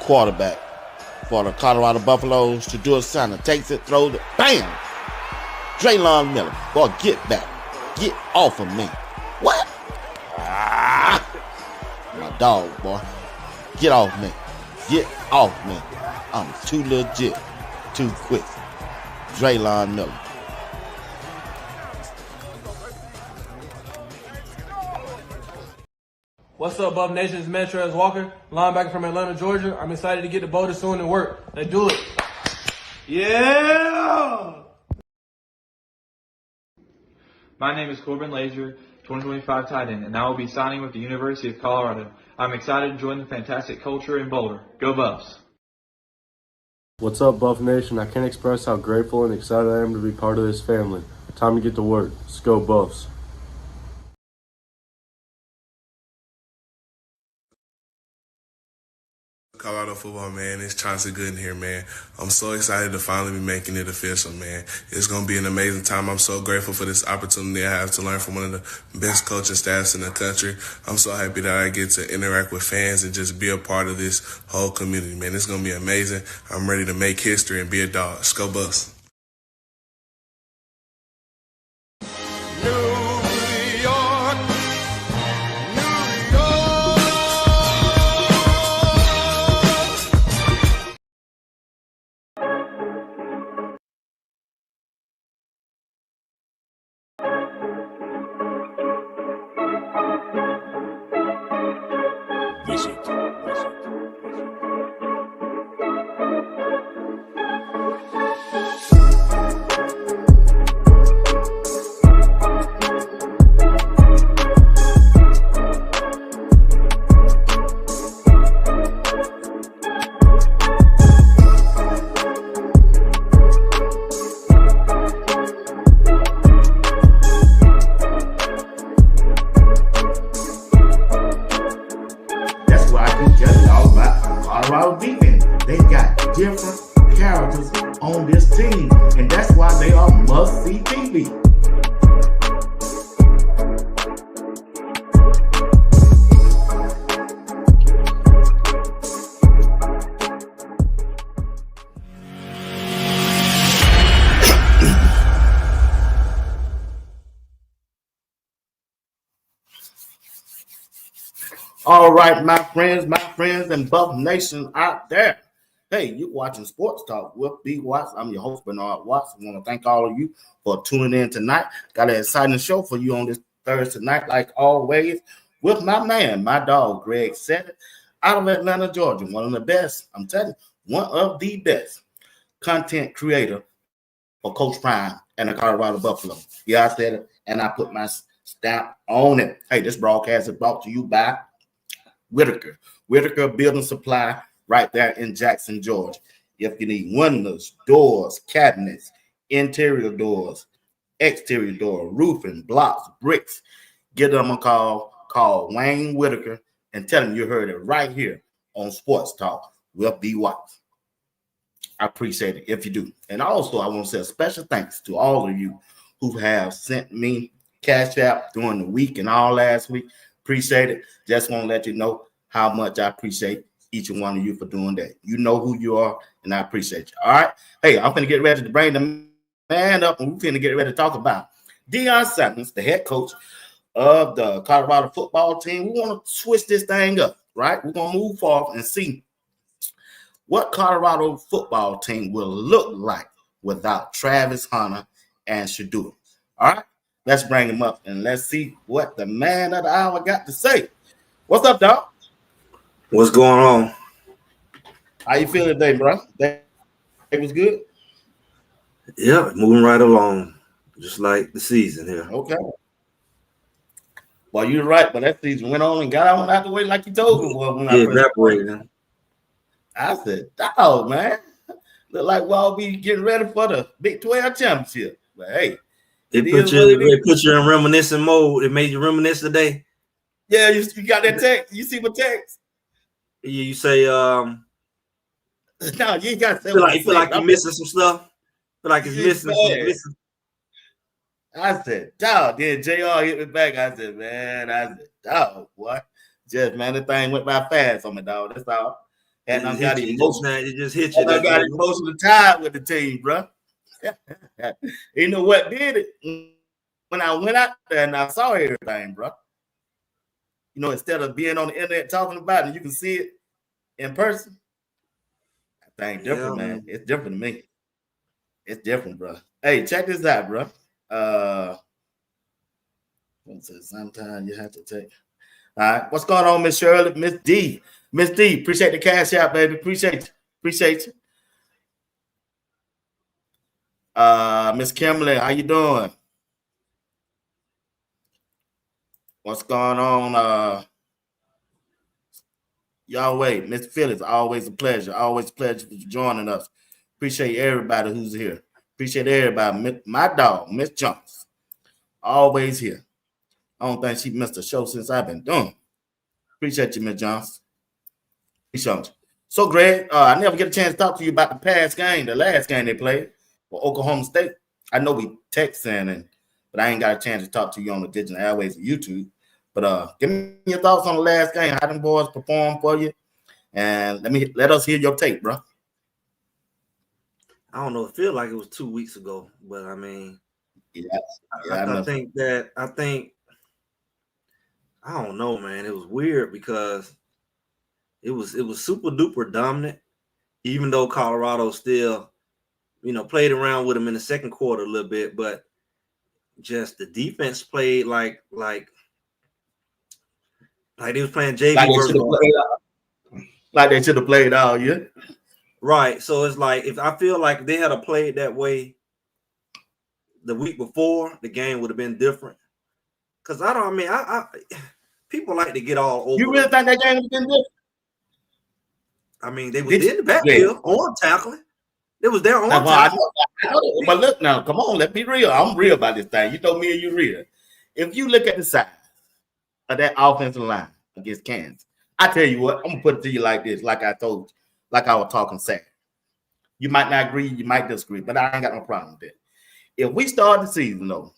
quarterback for the Colorado Buffaloes. Shedeur Center takes it, throws it, bam! Draylon Miller, boy, get back. Get off of me. What? Ah, my dog, boy. Get off me. Get off me. I'm too legit, too quick. Draylon Miller. What's up, Buff Nation? It's Montage Walker, linebacker from Atlanta, Georgia. I'm excited to get to Postseason and work. Let's do it. Yeah! My name is Corbin Laser, 2025 tight end, and I will be signing with the University of Colorado. I'm excited to join the fantastic culture in Boulder. Go Buffs! What's up, Buff Nation? I can't express how grateful and excited I am to be part of this family. Time to get to work. Let's go Buffs. Colorado football, man. It's Chauncey Gooden here, man. I'm so excited to finally be making it official, man. It's going to be an amazing time. I'm so grateful for this opportunity I have to learn from one of the best coaching staffs in the country. I'm so happy that I get to interact with fans and just be a part of this whole community, man. It's going to be amazing. I'm ready to make history and be a dog. Let's go Buffs. Colorado defense. They got different characters on this team, and that's why they are must-see TV. All right, my friends, and Buff Nation out there. Hey, you watching Sports Talk with B. Watts. I'm your host, Bernard Watts. I want to thank all of you for tuning in tonight. Got an exciting show for you on this Thursday night, like always, with my man, my dog, Greg Sedgwick, out of Atlanta, Georgia. One of the best, I'm telling you, one of the best content creator for Coach Prime and the Colorado Buffalo. Yeah, I said it, and I put my stamp on it. Hey, this broadcast is brought to you by Whitaker Building Supply right there in Jackson, Georgia. If you need windows, doors, cabinets, interior doors, exterior door, roofing, blocks, bricks, give them a call. Call Wayne Whitaker and tell him you heard it right here on Sports Talk with B. Watts. I appreciate it if you do. And also, I want to say a special thanks to all of you who have sent me Cash App during the week and all last week. Appreciate it. Just want to let you know how much I appreciate each and one of you for doing that. You know who you are, and I appreciate you. All right. Hey, I'm going to get ready to bring the man up, and we're going to get ready to talk about Deion Sanders, the head coach of the Colorado football team. We want to switch this thing up, right? We're going to move forward and see what Colorado football team will look like without Travis Hunter and Shedeur. All right. Let's bring him up and let's see what the man of the hour got to say. What's up, dog? What's going on? How you feeling today, bro? It was good? Yeah, moving right along, just like the season here. Okay. Well, you're right, but that season went on and got on out the way like you told me. Well, when I evaporated. I said, dog, man. Look like we'll be getting ready for the Big 12 championship. But hey. It put you in reminiscing mode. It made you reminisce today. Yeah, you got that text. You see my text? Yeah, you say no, you ain't got to say. You feel like you're missing some stuff. Feel like it's missing. I said, dog. Then JR hit me back. I said, dog, what? Just man, the thing went by fast on me, dog. That's all. And I got emotional. It just hit you. I got emotional tied with the team, bro. You know what did it? When I went out there and I saw everything, bro. You know, instead of being on the internet talking about it, you can see it in person. That thing different, man. It's different to me. It's different, bro. Hey, check this out, bro. Sometimes you have to take. All right, what's going on, Miss Shirley, Miss D? Miss D, appreciate the cash out, baby. Appreciate you. Miss Kimberly, how you doing? What's going on? Y'all wait, Mr. Phillips, always a pleasure. Always a pleasure for joining us. Appreciate everybody who's here. Appreciate everybody. My dog, Miss Jones, always here. I don't think she missed a show since I've been doing. Appreciate you, Miss Jones. Appreciate you. So, Greg, I never get a chance to talk to you about the past game, the last game they played for Oklahoma State. I know we texting, but I ain't got a chance to talk to you on the digital airways of YouTube. But give me your thoughts on the last game. How them boys performed for you? And let us hear your take, bro. I don't know. It feels like it was 2 weeks ago, but I mean, I think I don't know, man. It was weird because it was super duper dominant, even though Colorado still, played around with them in the second quarter a little bit, but just the defense played like they was playing JV like they should have played all year. Right. So it's like if I feel like they had played that way the week before, the game would have been different. Because I people like to get all over. You really think that game would have been different? I mean, they was in the backfield on tackling. They was there on tackling. I know, but look now, come on, let's be real. I'm real about this thing. You told me you real. If you look at the size of that offensive line against Kansas, I tell you what, I'm gonna put it to you like this, like I told you, like I was talking Saturday. You might not agree, you might disagree, but I ain't got no problem with that. If we start the season though,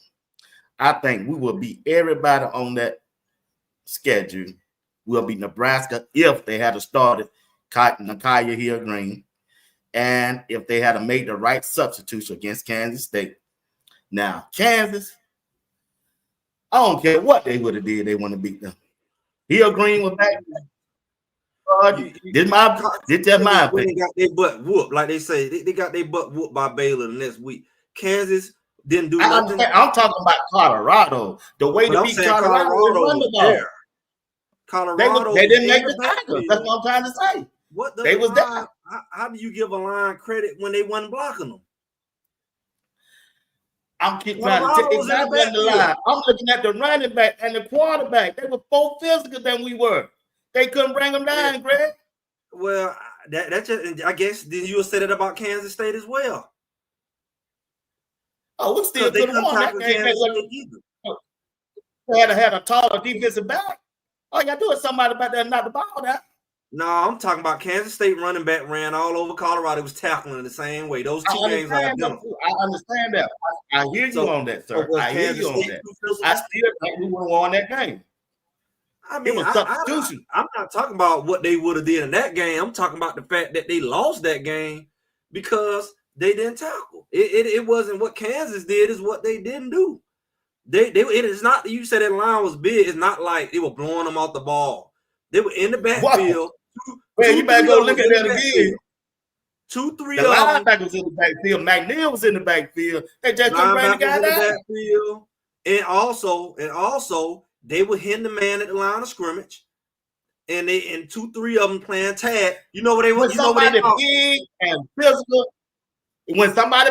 I think we will beat everybody on that schedule. We'll beat Nebraska if they had started Nakaya Hill Green, and if they had made the right substitution against Kansas State. Now, Kansas, I don't care what they would have did, they want to beat them. Hill Green was back. Did that my when they got their butt whooped, like they say, they got their butt whooped by Baylor the next week. Kansas didn't do nothing. I'm talking about Colorado. The way to beat Colorado was there. Colorado, they didn't make the tackle. That's what I'm trying to say. They was there. How do you give a line credit when they wasn't blocking them? I'm keep trying to take exactly the line. I'm looking at the running back and the quarterback. They were more physical than we were. They couldn't bring them down, Greg. Well, that's just, I guess then you will say that about Kansas State as well. Oh, we still could have won that game. They had a taller defensive back. All you got to do is somebody back there and knock the ball down. No, I'm talking about Kansas State running back ran all over Colorado. It was tackling the same way. Those two games are identical. I understand that. I hear you on that, sir. I hear you on that. I still think we would have won that game. I mean, it was substitution. I'm not talking about what they would have did in that game. I'm talking about the fact that they lost that game because they didn't tackle. It wasn't what Kansas did; is what they didn't do. It is not. You said that line was big. It's not like they were blowing them off the ball. They were in the backfield. Man, you better go look at that again. 2-3 of them. The linebacker was in the backfield. McNeil was in the backfield. They just couldn't bring the guy down. And also, they were hitting the man at the line of scrimmage. And 2-3 of them playing tag. You know what they were? When somebody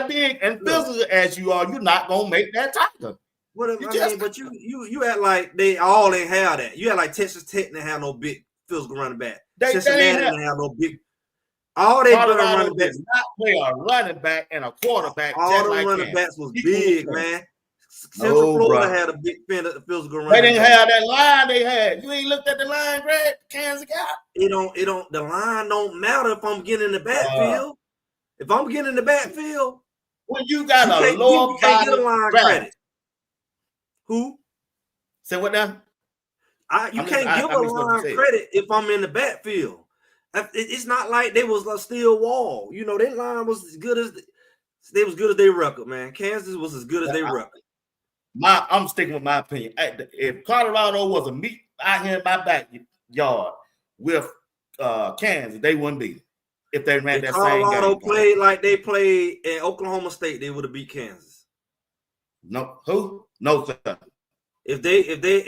big and physical, as you are, you're not gonna make that tackle. But you act like they all ain't have that. You act like Texas Tech didn't have no big physical running back. Cincinnati didn't have no big. All they better running backs not play a running back and a quarterback. All the running backs was big, man. Central Florida had a big physical running. They didn't have that line they had. You ain't looked at the line, Greg. Kansas got it. The line don't matter if I'm getting in the backfield. If I'm getting in the backfield, when you got a lower body line credit. Who? Say what now? You can't give a line credit if I'm in the backfield. It's not like they was a steel wall. You know, their line was as good as their record, man. Kansas was as good as their record. I'm sticking with my opinion. If Colorado was a meet out here in my backyard with Kansas, they wouldn't beat it. If they ran that Colorado same game. played like they played in Oklahoma State, they would have beat Kansas. No, who? No, sir. If they had a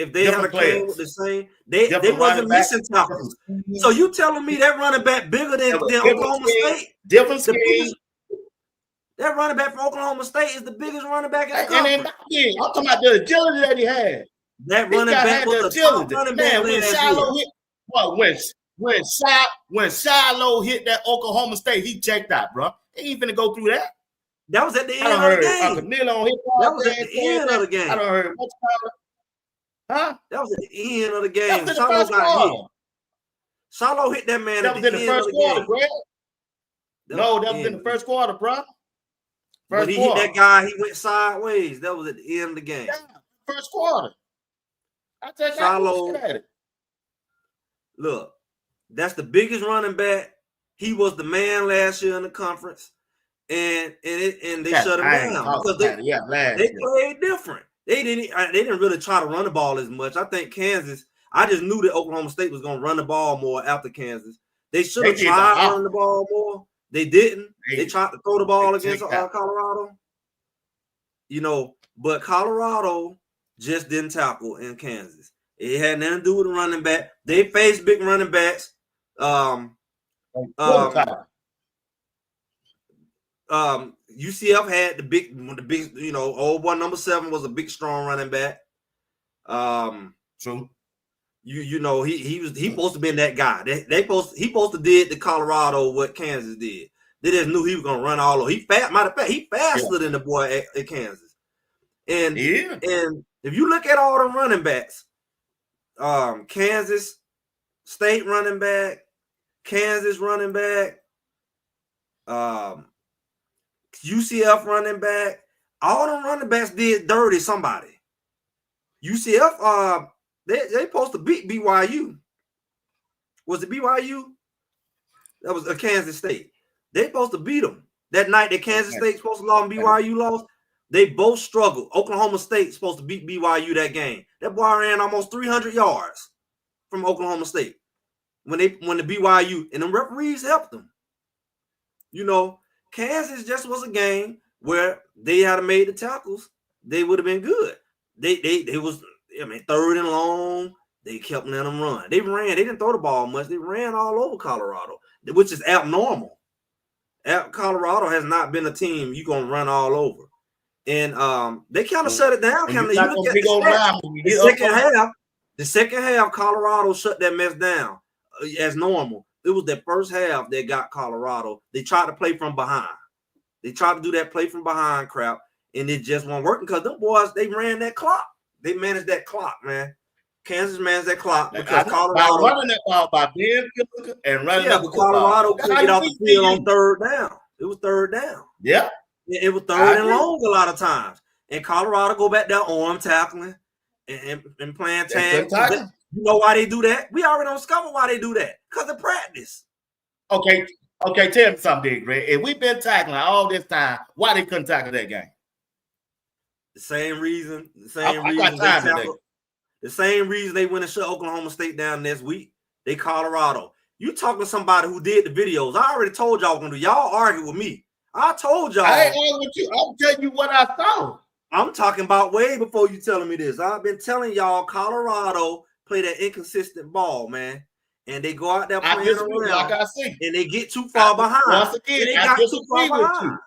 game with the same, they wasn't missing tackles. So you telling me that running back bigger than Oklahoma State? Different scheme. That running back from Oklahoma State is the biggest running back in the country. I'm talking about the agility that he had. That running back was the top running back when Shiloh hit. Well, when Shiloh hit that Oklahoma State, he checked out, bro. He ain't finna go through that. That was at the end of the game. That was at the end of the game. I don't heard what's called. Huh? That was at the end of the game. That was in the first quarter. Shiloh hit that man. That was in the first quarter, bro. No, that was in the first quarter, bro. When he hit that guy, he went sideways. That was at the end of the game. Yeah, first quarter. I tell you, Shiloh, look at it. Look, that's the biggest running back. He was the man last year in the conference, and they shut him down because they played different. They didn't really try to run the ball as much. I think Kansas. I just knew that Oklahoma State was going to run the ball more after Kansas. They should have tried to run the ball more. They didn't. They tried to throw the ball against Colorado. You know, but Colorado just didn't tackle in Kansas. It had nothing to do with the running back. They faced big running backs. UCF had the big, you know, old boy number 7 was a big, strong running back. True. You know, he supposed to been that guy. He supposed to did to Colorado what Kansas did. They just knew he was gonna run all over. Matter of fact, he faster than the boy at Kansas. And if you look at all the running backs, Kansas State running back, Kansas running back, UCF running back, all the running backs did dirty somebody. UCF, they supposed to beat BYU. Was it BYU? That was a Kansas State. They supposed to beat them that night. That Kansas State supposed to lose and BYU lost. They both struggled. Oklahoma State supposed to beat BYU that game. That boy ran almost 300 yards from Oklahoma State when the BYU and the referees helped them. You know, Kansas just was a game where they had made the tackles. They would have been good. They was, I mean, third and long. They kept letting them run. They ran. They didn't throw the ball much. They ran all over Colorado, which is abnormal. Colorado has not been a team you're gonna run all over, and they kind of shut it down. Kind of. You look at the second half, Colorado shut that mess down as normal. It was the first half that got Colorado. They tried to play from behind. They tried to do that play from behind crap, and it just wasn't working because them boys, they ran that clock. They managed that clock, man. Kansas managed that clock because Colorado by running that ball by being physical and running that Colorado couldn't get off the field on third down. It was third down. Yeah. It was third and long a lot of times. And Colorado go back there arm tackling and playing tag. You know why they do that? We already discovered why they do that. Because of practice. Okay, tell me something, Greg. If we've been tackling all this time, why they couldn't tackle that game? The same reason. The same reason they went and shut Oklahoma State down this week. They Colorado. You talking to somebody who did the videos. I already told y'all gonna do. Y'all argue with me. I told y'all. I ain't arguing with you. I'm telling you what I saw. I'm talking about way before you telling me this. I've been telling y'all Colorado play that inconsistent ball, man. And they go out there playing around. And they get too far behind. Once again, they got too far behind.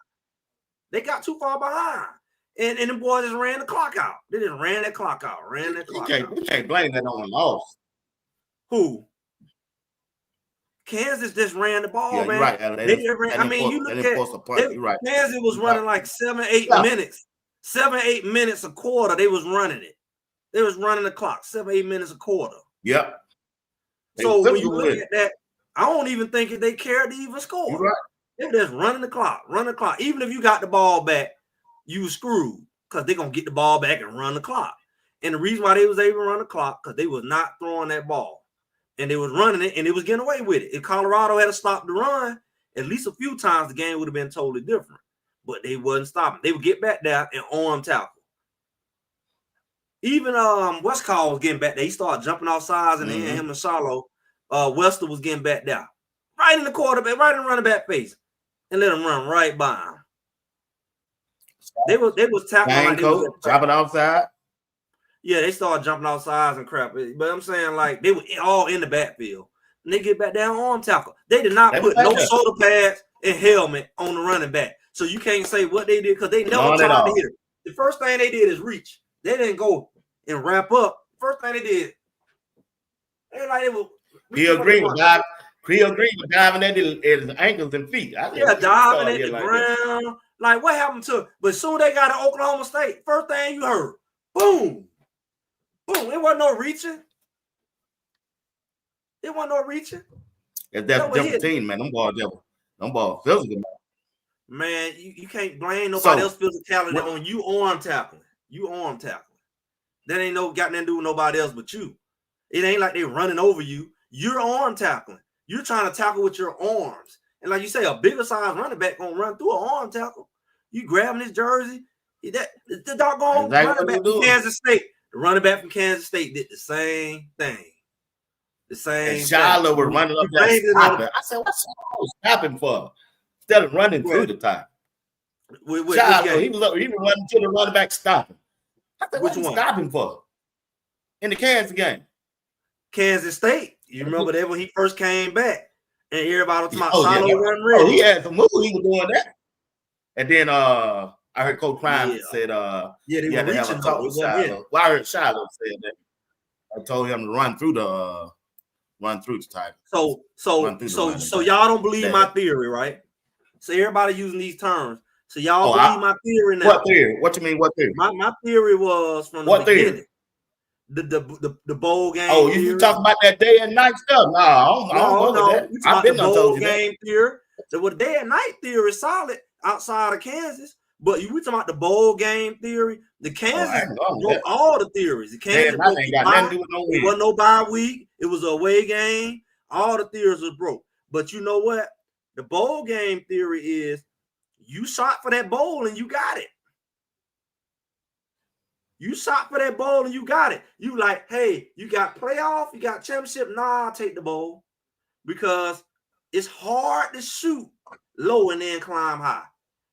They got too far behind. And the boys just ran the clock out. They just ran that clock out. We can't blame that on the loss. Who? Kansas just ran the ball, man. Right. You look at Kansas was running like 7-8 minutes. 7-8 minutes a quarter. They was running it. They was running the clock. 7-8 minutes a quarter. Yep. So when you look at that, I don't even think if they cared to even score. You're right. They're just running the clock. Even if you got the ball back, you were screwed because they're going to get the ball back and run the clock. And the reason why they was able to run the clock because they was not throwing that ball. and they was running it, and it was getting away with it. If Colorado had stopped the run at least a few times, the game would have been totally different. But they wasn't stopping. They would get back there and arm tackle. Even Westcall was getting back there. He started jumping off sides, and him and Charlo, Wester was getting back there, right in the quarterback, right in the running back face, and let him run right by him. They was tackling like they was dropping outside. Yeah, they started jumping off sides and crap. But I'm saying, like, they were all in the backfield. And they get back down arm tackle. They did not put no shoulder pads and helmet on the running back. So you can't say what they did because they never tried to hit it. The first thing they did is reach. They didn't go and wrap up. First thing they did, He agreed with diving at his ankles and feet. Diving at the ground. Like, what happened to it? But soon they got to Oklahoma State. First thing you heard, boom. Boom. It wasn't no reaching. It wasn't no reaching. It's that different team, man. Them balls physical, man. You can't blame nobody else physicality on you arm tackling. You arm tackling. That ain't got nothing to do with nobody else but you. It ain't like they running over you. You're arm tackling. You're trying to tackle with your arms. And like you say, a bigger size running back gonna run through an arm tackle. You grabbing his jersey. The doggone running back from Kansas State. The running back from Kansas State did the same thing. The same. And Shiloh was running up there stopping. I said, what's stopping for? Instead of running through the top. Shiloh, he was running to the running back stopping. I said, what's stopping for? In the Kansas game. Kansas State. You remember that when he first came back. And everybody was talking about Shiloh wasn't ready. He had some moves. He was doing that. And then I heard Coach Prime said he had to have a talk with Shiloh. Well, I heard Shiloh say that. I told him to run through the title. So y'all don't believe my theory, right? So everybody using these terms. So y'all believe my theory now. What theory? What you mean? What theory? My theory was from the beginning. Theory? The bowl game. Oh, you talking about that day and night stuff? No, I don't know that. I've been bowl game theory. The day and night theory is solid outside of Kansas. But we talking about the bowl game theory. The Kansas broke all the theories. The Kansas ain't got nothing to do with no win. It wasn't no bye week. It was a away game. All the theories was broke. But you know what? The bowl game theory is you shot for that bowl and you got it. You shot for that bowl and you got it. You like, hey, you got playoff, you got championship. Nah, I'll take the bowl because it's hard to shoot low and then climb high.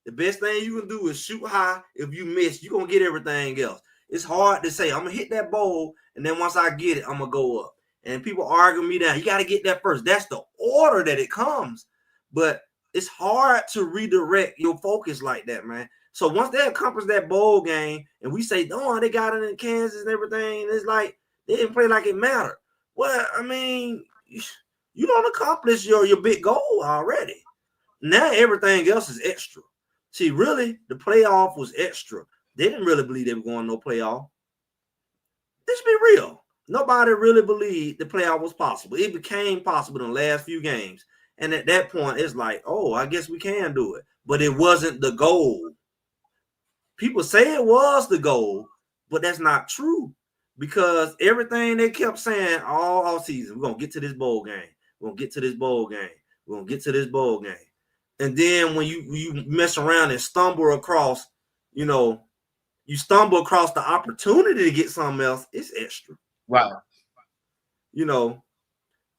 The best thing you can do is shoot high. If you miss, you're going to get everything else. It's hard to say, I'm going to hit that bowl, and then once I get it, I'm going to go up. And people argue me down. You got to get that first. That's the order that it comes. But it's hard to redirect your focus like that, man. So once they accomplish that bowl game, and we say, oh, they got it in Kansas and everything, it's like they didn't play like it mattered. Well, I mean, you don't accomplish your big goal already. Now everything else is extra. See, really, the playoff was extra. They didn't really believe they were going to no playoff. Let's be real. Nobody really believed the playoff was possible. It became possible in the last few games. And at that point, it's like, oh, I guess we can do it. But it wasn't the goal. People say it was the goal, but that's not true. Because everything they kept saying all season, we're going to get to this bowl game. We're going to get to this bowl game. We're going to get to this bowl game. And then when you mess around and stumble across, you stumble across the opportunity to get something else, it's extra. Right.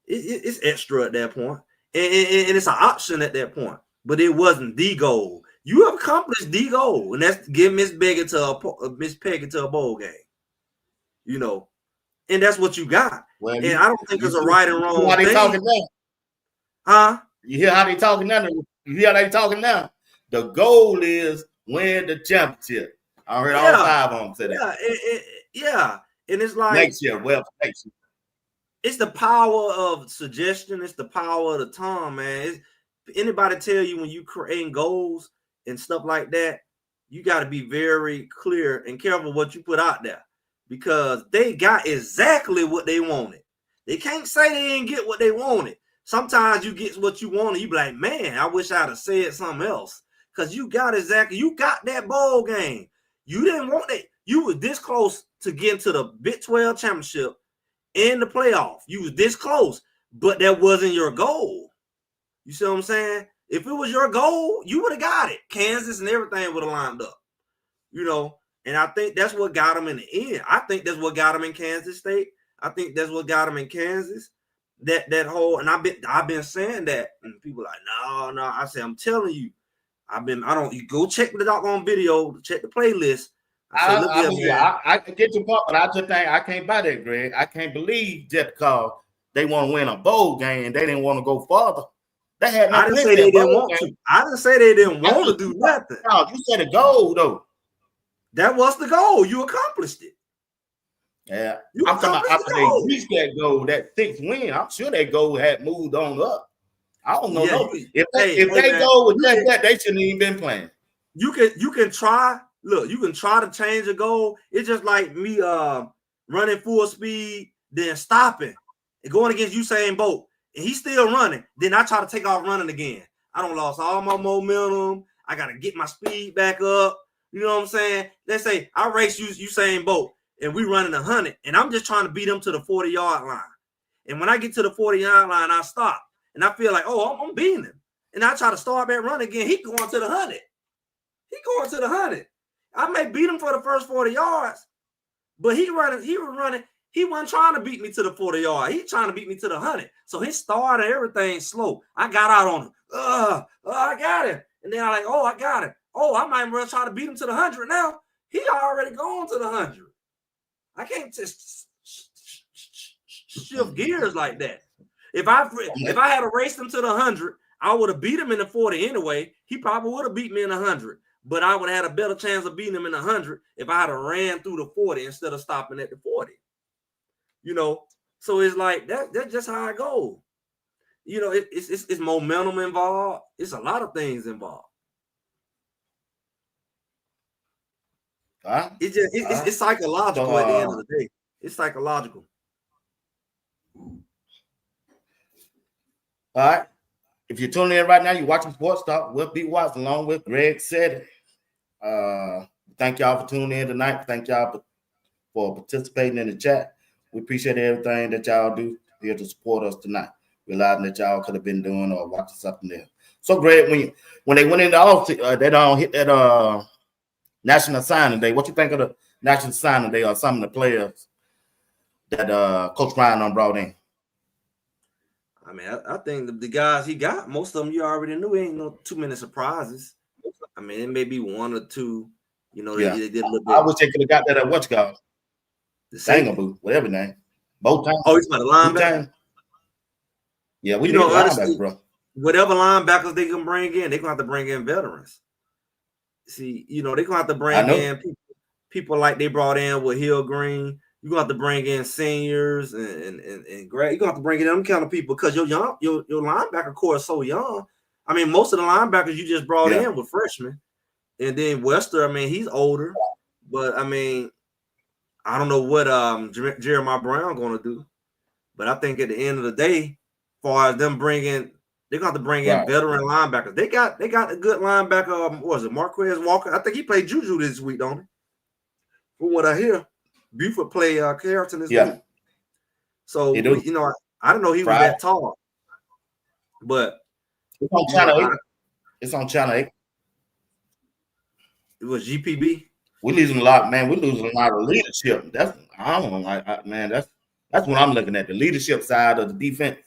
It's extra at that point. And it's an option at that point. But it wasn't the goal. You have accomplished the goal, and that's get Miss Peggy to a bowl game. And that's what you got. Well, and I don't think there's a right and wrong thing. Talking now? Huh? You hear how they talking now? You hear how they talking now? The goal is win the championship. I heard all five of them say that. Yeah. And it's like next year. It's the power of suggestion. It's the power of the tongue, man. Anybody tell you when you creating goals and stuff like that, you got to be very clear and careful what you put out there because they got exactly what they wanted. They can't say they didn't get what they wanted. Sometimes you get what you want and you be like, man, I wish I'd have said something else because you got that bowl game. You didn't want it. You were this close to getting to the Big 12 championship in the playoff. You was this close, but that wasn't your goal. You see what I'm saying? If it was your goal, you would have got it. Kansas and everything would have lined up. You know, and I think that's what got them in the end. I think that's what got them in Kansas State. I think that's what got them in Kansas. That whole, and I've been saying that, and people are like, no. I say, I'm telling you, you go check the doggone video, check the playlist. I get your point, but I just think I can't buy that, Greg. I can't believe just because they want to win a bowl game, they didn't want to go further. They had I didn't say they didn't want to. I didn't say they didn't want to do nothing. No, you said a goal though. That was the goal. You accomplished it. Yeah, I'm talking about after they reached that goal, that 6th win. I'm sure that goal had moved on up. I don't know. If they go with that, they shouldn't even been playing. You can try. Look, you can try to change a goal. It's just like me running full speed, then stopping and going against Usain Bolt, and he's still running. Then I try to take off running again. I don't lost all my momentum. I got to get my speed back up. You know what I'm saying? Let's say I race Usain Bolt and we running 100, and I'm just trying to beat him to the 40-yard line. And when I get to the 40-yard line, I stop, and I feel like, oh, I'm beating him. And I try to start back running again. He going to the 100. He going to the 100. I may beat him for the first 40 yards, but he was running. He wasn't trying to beat me to the 40 yard. He trying to beat me to the 100. So his start and everything slow. I got out on him. I got him. And then I'm like, oh, I got him. Oh, I might well try to beat him to the 100 now. He already gone to the 100. I can't just shift gears like that. If I had raced him to the 100, I would have beat him in the 40 anyway. He probably would have beat me in the 100. But I would have had a better chance of beating him in the 100 if I had ran through the 40 instead of stopping at the 40. You know, so it's like that's just how I go. You know, it's momentum involved. It's a lot of things involved. It's psychological at the end of the day. It's psychological. All right. If you're tuning in right now, you're watching Sports Talk. We'll be watching along with Greg said it. Thank y'all for tuning in tonight. Thank y'all for participating in the chat. We appreciate everything that y'all do here to support us tonight. Realizing that y'all could have been doing or watching something else. So, Greg, when they went into office, they don't hit that National Signing Day. What you think of the National Signing Day or some of the players that Coach Ryan brought in? I mean, I think the guys he got, most of them you already knew. Ain't no too many surprises. I mean, it may be one or two. You know, they did a little bit. I wish they could have got that at what's called the Sangaboo, whatever name. Both times. Oh, he's about the linebacker. Yeah, we need linebackers, bro. Whatever linebackers they can bring in, they're gonna have to bring in veterans. See, you know, they're gonna have to bring in people like they brought in with Hill Green. You're gonna have to bring in seniors and Greg. You're gonna have to bring in them kind of people because your linebacker core is so young. I mean, most of the linebackers you just brought in were freshmen. And then Wester, I mean, he's older, but I mean, I don't know what Jeremiah Brown gonna do. But I think at the end of the day, as far as them they're gonna have to bring in veteran linebackers. They got a good linebacker. What was it, Marquez Walker? I think he played Juju this week, don't he? From what I hear. Buford play Carrollton this week. So I didn't know he was that tall. But it's on Channel 8. It's on Channel 8. It was GPB. We're losing a lot, man. We're losing a lot of leadership. That's what I'm looking at. The leadership side of the defense.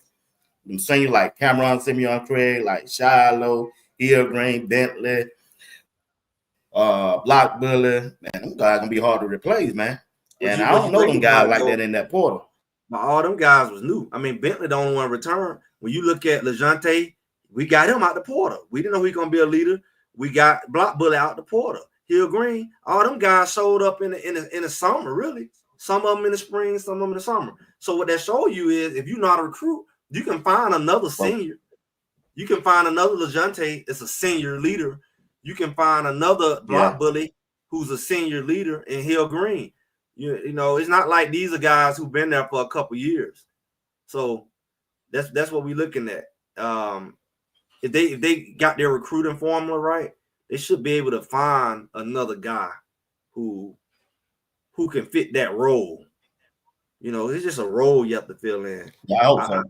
I'm saying like Cameron Simeon Craig, like Shiloh, Hill Green, Bentley, Block Bully. Man, them guys gonna be hard to replace, man. And I don't know them guys like that in that portal. But all them guys was new. I mean, Bentley don't want to return. When you look at LeJounte, we got him out the portal. We didn't know he was gonna be a leader. We got Block Bully out the portal. Hill Green, all them guys showed up in the summer, really. Some of them in the spring, some of them in the summer. So what that show you is, if you're not a recruit, you can find another senior. You can find another LeJounte that's a senior leader. You can find another Block Bully who's a senior leader in Hill Green. You know, it's not like these are guys who've been there for a couple years. So that's what we're looking at. If they got their recruiting formula right, they should be able to find another guy who can fit that role. You know, it's just a role you have to fill in. Yeah, I hope so. I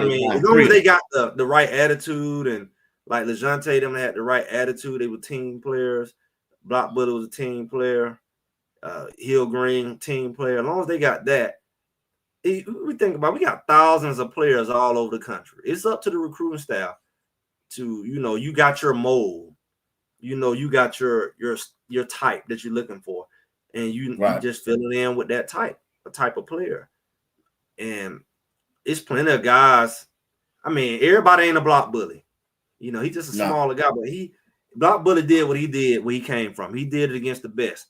mean, as long as they got the right attitude, and like LeJounte, them had the right attitude, they were team players. Block Bully was a team player. Hill Green, team player. As long as they got that, we think about, we got thousands of players all over the country. It's up to the recruiting staff to, you know, you got your mold, you know, you got your type that you're looking for, and you just fill it in with that type of player. And it's plenty of guys. I mean, everybody ain't a Block Bully. You know, he's just a smaller guy, but Block Bully did what he did where he came from. He did it against the best.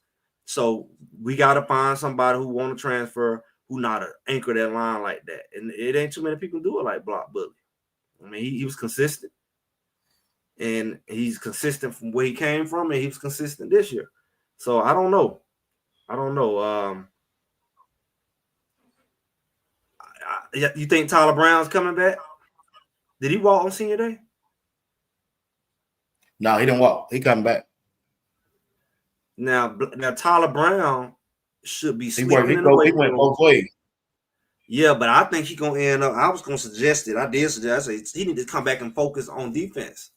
So we got to find somebody who want to transfer, who not to anchor that line like that. And it ain't too many people do it like Block Bully. I mean, he was consistent. And he's consistent from where he came from, and he was consistent this year. So I don't know. You think Tyler Brown's coming back? Did he walk on senior day? No, he didn't walk. He coming back. Now Tyler Brown should be sleeping in the weight room. He went both ways. Yeah, but I think he's gonna end up. I was gonna suggest it. I did suggest it. He need to come back and focus on defense.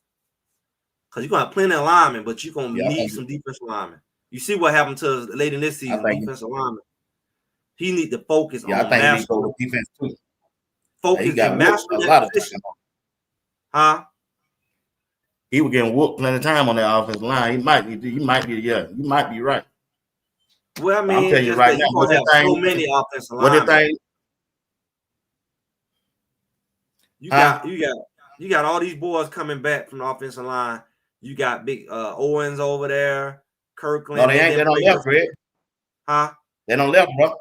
Because you're gonna have plenty of linemen, but you're gonna need some defensive linemen. You see what happened to us late in this season, defensive linemen. He need to focus on mastering defense too. Focus and mastering that position. Huh? He was getting whooped plenty of time on that offensive line. You might be right. Well, I mean, I'm telling you right now, what have so many offensive linemen. You got all these boys coming back from the offensive line. You got big Owens over there, Kirkland. No, they don't left, Fred. Huh? They don't left, bro.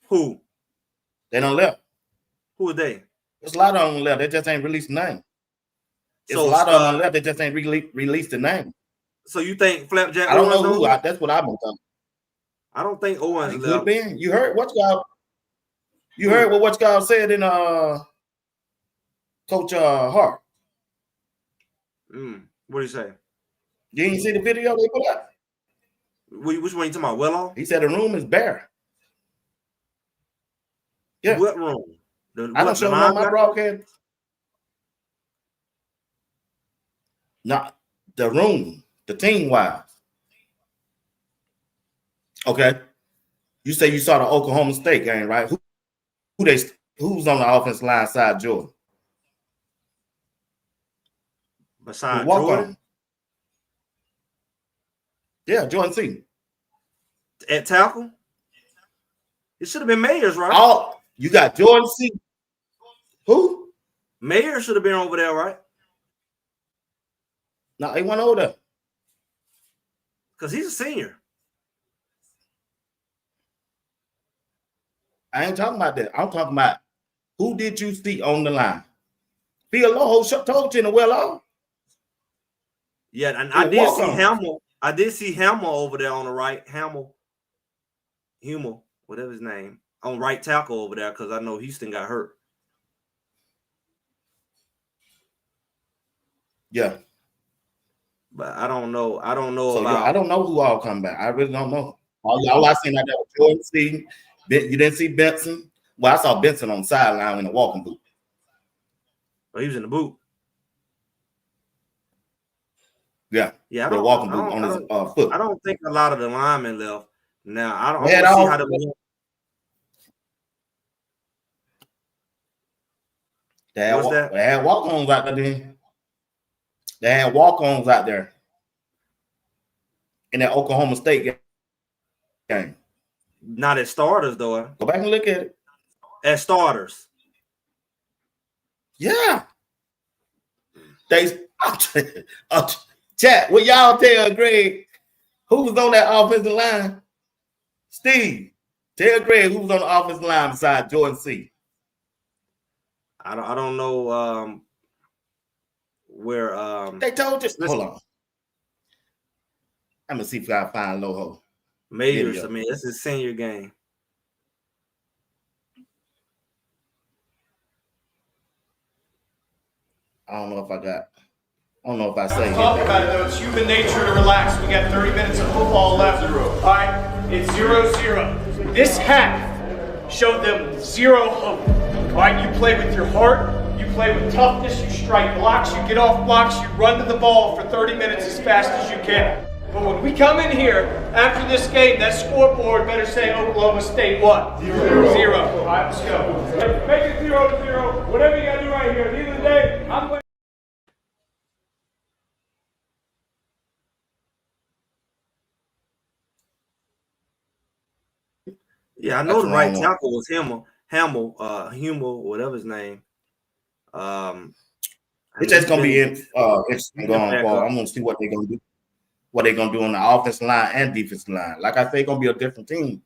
Who? They don't left. Who are they? There's a lot of them left. They just ain't released the name. There's a lot of them left. They just ain't released the name. So you think Flapjack? I don't know who. That's what I've been talking. I don't think Owens left. You heard what God said in Coach Hart. What did he say? You didn't see the video they put up? Which one you talking about? Willow? He said the room is bare. Yeah. What room? I don't show them on my broadcast. Not the room, the team wise. Okay. You say you saw the Oklahoma State game, right? Who's on the offensive line side, Jordan? Beside Jordan? Yeah, Jordan C. At tackle? It should have been Mayers, right? You got Jordan C. Who? Mayer should have been over there, right? No, he went over there. Because he's a senior. I ain't talking about that. I'm talking about who did you see on the line? Villalobos told you in the well. Yeah, and I did see Hamill. I did see Hamill over there on the right. Hamill, whatever his name, on right tackle over there, because I know Houston got hurt. Yeah. But I don't know. I don't know about. Yeah, I don't know who all come back. I really don't know. All I seen out there was Jordan C. You didn't see Benson. Well, I saw Benson on the sideline in the walking boot. Oh, he was in the boot. Yeah. Yeah. The walking boot on his foot. I don't think a lot of the linemen left. Now I don't see how the. They had walk-ons out there. Then. They had walk-ons out there in that Oklahoma State game. Not as starters, though. Go back and look at it. As starters. Yeah. Chat, will y'all tell Greg who was on that offensive line? Steve, tell Greg who was on the offensive line beside Jordan C. I don't know where they told you. Hold on. I'm gonna see if I find Loho. Mayors, I mean, that's his senior game. I don't know if I say. Talk about it though. It's human nature to relax. We got 30 minutes of football left. All right, it's 0-0. This half showed them zero hope. All right, you play with your heart, you play with toughness, you strike blocks, you get off blocks, you run to the ball for 30 minutes as fast as you can. But when we come in here after this game, that scoreboard better say Oklahoma State what? Zero. All right, let's go. Make it 0-0. Whatever you got to do right here. At the end of the day, I'm going. Yeah, I know the right tackle was Hummel, whatever his name. It's just gonna be interesting going forward. I'm gonna see what they're gonna do. What they're gonna do on the offensive line and defensive line. Like I say, it's gonna be a different team.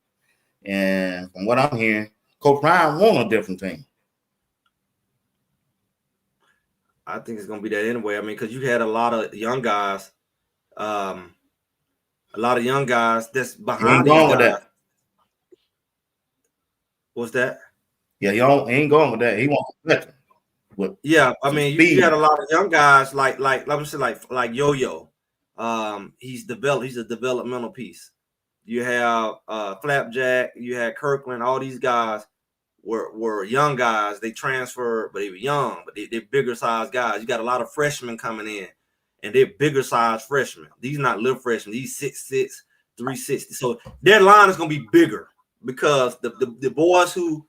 And from what I'm hearing, Coach Prime won a different team. I think it's gonna be that anyway. I mean, because you had a lot of young guys, that's behind these guys. With that. What's that? Yeah, he ain't going with that. He wants to yeah, I mean, you had a lot of young guys like let me say like Yo-Yo. He's a developmental piece. You have Flapjack, you had Kirkland, all these guys were young guys. They transferred, but they were young, but they're bigger size guys. You got a lot of freshmen coming in, and they're bigger size freshmen. These are not little freshmen, these 6'6", 360. So their line is gonna be bigger because the boys who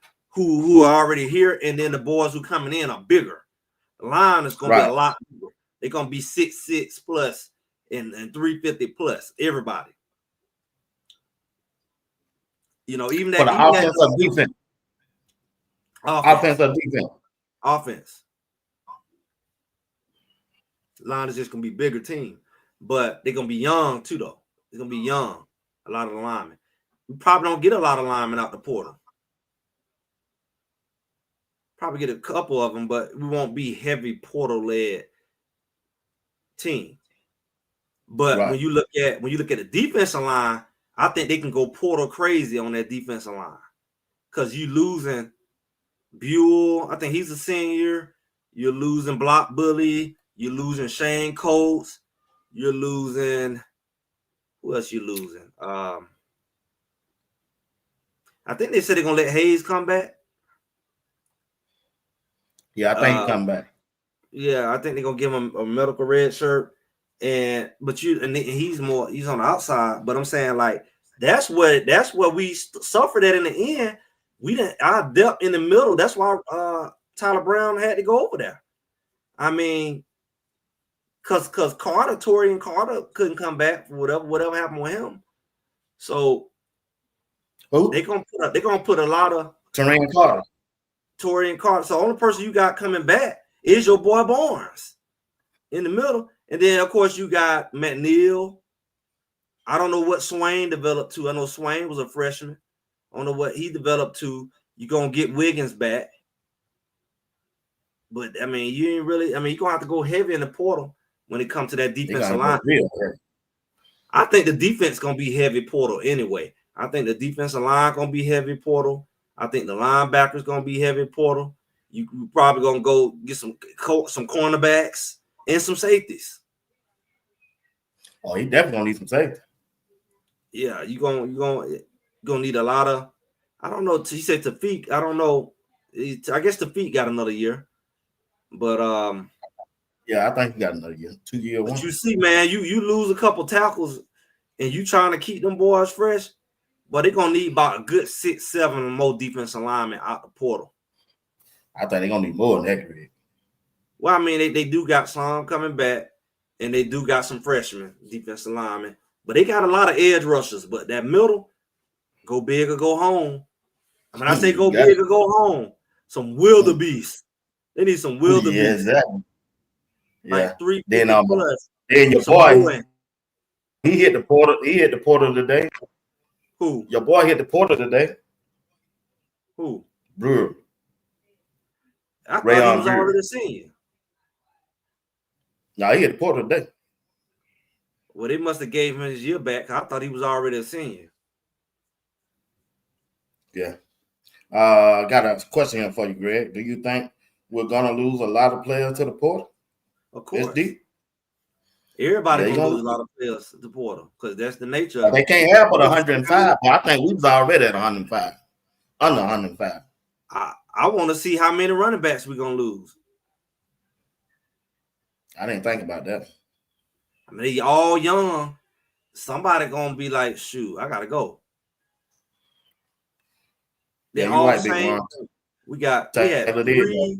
are already here, and then the boys who coming in are bigger. The line is going to be a lot bigger. They're going to be 6'6" plus and 350 plus. Everybody. You know, even that. For the offense or defense? Offense or defense? Offense. The line is just going to be bigger team, but they're going to be young too, though. They're going to be young. A lot of the linemen. We probably don't get a lot of linemen out the portal. Probably get a couple of them, but we won't be heavy portal-led team. But when you look at the defensive line, I think they can go portal crazy on that defensive line because you losing Buell. I think he's a senior. You're losing Block Bully. You're losing Shane Coates. You're losing who else? You losing? I think they said they're gonna let Hayes come back. Yeah, I think he come back. Yeah, I think they're gonna give him a medical red shirt, and he's on the outside. But I'm saying like that's what we suffered at in the end. Our depth in the middle. That's why Tyler Brown had to go over there. I mean, because Torian Carter couldn't come back for whatever happened with him. So they're gonna put a lot of Torian Carter. Torian Carter. So the only person you got coming back is your boy Barnes in the middle. And then, of course, you got McNeil. I don't know what Swain developed to. I know Swain was a freshman. I don't know what he developed to. You're going to get Wiggins back. But, I mean, you're going to have to go heavy in the portal when it comes to that defensive line. I think the defense is going to be heavy portal anyway. I think the defensive line going to be heavy portal. I think the linebackers going to be heavy portal. You probably going to go get some cornerbacks and some safeties. Oh, he definitely going to need some safety. Yeah, you're gonna need a lot of. I don't know. He said Tafik. I don't know. I guess Tafik got another year, but yeah, I think he got another year, 2 year. But you see, man, you lose a couple tackles, and you trying to keep them boys fresh. But they're going to need about a good 6-7 more defensive linemen out the portal. I think they're going to need more than that, Greg. Well, I mean, they do got some coming back, and they do got some freshmen, defensive linemen. But they got a lot of edge rushers. But that middle, go big or go home. I mean, I say go big or go home. Some wildebeest. They need some wildebeest. Yeah, exactly. Like 3 plus. Then your boy, he hit the portal today. Who? Your boy hit the portal today. Who? Brewer. I thought he was already a senior. No, he hit the portal today. Well, they must have gave him his year back. I thought he was already a senior. Yeah. Got a question here for you, Greg. Do you think we're gonna lose a lot of players to the portal? Of course. It's deep. Everybody Yeah, gonna lose a lot of players to portal because that's the nature but of they it. can't have but 105. But I think we was already at 105, under 105. I want to see how many running backs we're gonna lose. I didn't think about that. I mean, they all young. Somebody gonna be like, shoot, I gotta go. They Yeah, you all the right, big same. one. We had Taylor did, three.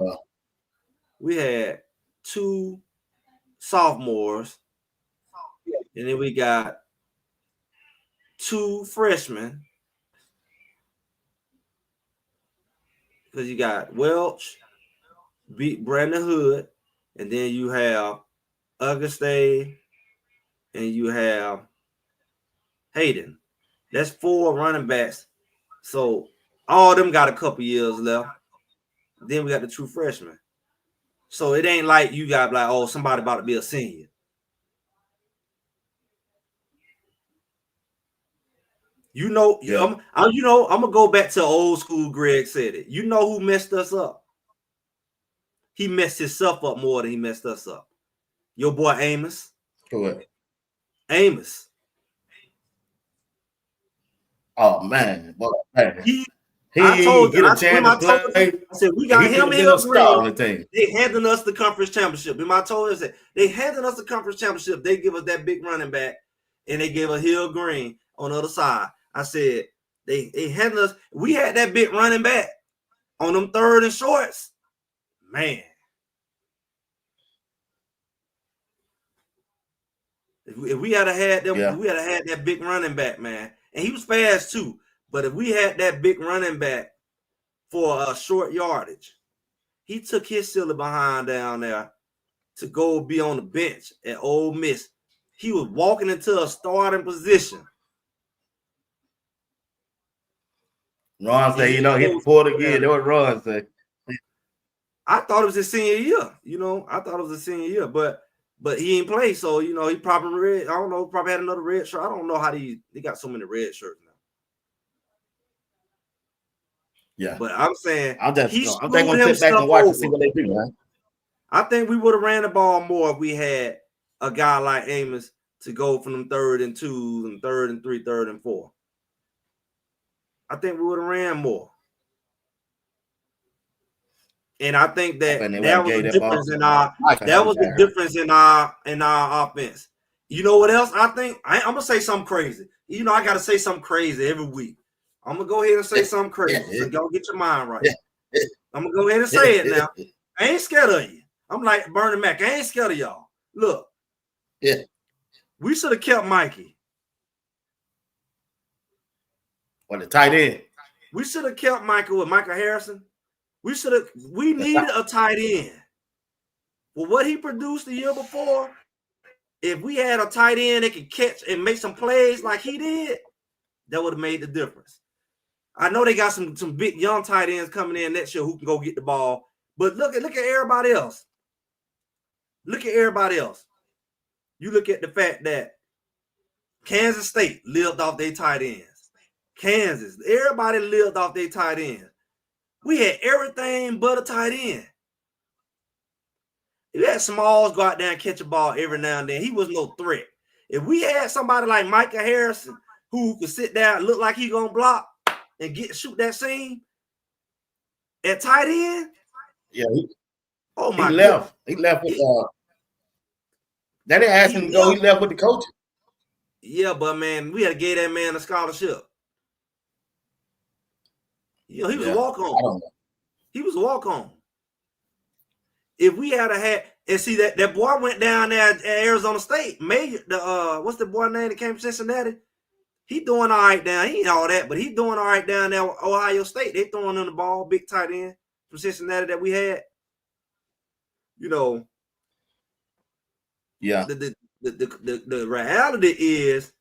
We had 2 sophomores, and then we got 2 freshmen. Because you got Welch, beat Brandon Hood, and then you have Auguste, and you have Hayden. That's 4 running backs. So all of them got a couple years left. Then we got the true freshmen. So it ain't like you got like, oh, somebody about to be a senior. You know, Yeah. I'm gonna go back to old school. Greg said it. You know who messed us up? He messed himself up more than he messed us up. Your boy Amos. Correct. Amos. Oh man, boy, man. I told get a chance to play. I said we got him here a star on the team. They handed us the conference championship. Remember, I told us that they handed us the conference championship. They give us that big running back, and they gave us Hill Green on the other side. I said they handed us. We had that big running back on them 3rd and shorts. Man, if we had had them, we had had that big running back, man, and he was fast too. But if we had that big running back for a short yardage, he took his silly behind down there to go be on the bench at Ole Miss. He was walking into a starting position. Ron said, hit the port again. That's what Ron said. I thought it was his senior year. I thought it was his senior year, but he ain't play. So, he probably probably had another red shirt. I don't know how they got so many red shirts now. Yeah. But I'm saying I'm going to sit back and watch and see what they do, man. I think we would have ran the ball more if we had a guy like Amos to go from them 3rd and 2s and 3rd and 3, 3rd and 4. I think we would have ran more. And I think that was the difference in our offense. You know what else? I think I'm gonna say something crazy. I gotta say something crazy every week. I'm gonna go ahead and say something crazy. So y'all get your mind right. I'm gonna go ahead and say it now. I ain't scared of you. I'm like Bernie Mac. I ain't scared of y'all. Look. Yeah. We should have kept Mikey. What, the tight end? We should have kept Michael Harrison. We needed a tight end. Well, what he produced the year before, if we had a tight end that could catch and make some plays like he did, that would have made the difference. I know they got some big young tight ends coming in next year who can go get the ball. But look at everybody else. Look at everybody else. You look at the fact that Kansas State lived off their tight ends. Kansas, everybody lived off their tight ends. We had everything but a tight end. If we had Smalls go out there and catch a ball every now and then, he was no threat. If we had somebody like Micah Harrison who could sit there, look like he gonna block and shoot that seam at tight end. Yeah. He left. Goodness. He left with they didn't ask him to go. He left with the coach. Yeah, but man, we had to give that man a scholarship. He was a walk-on. He was a walk-on. If we had and see that boy went down there at Arizona State, what's the boy name that came from Cincinnati? He doing all right down. He ain't all that, but he doing all right down there at Ohio State. They throwing in the ball, big tight end from Cincinnati that we had. Yeah. The reality is,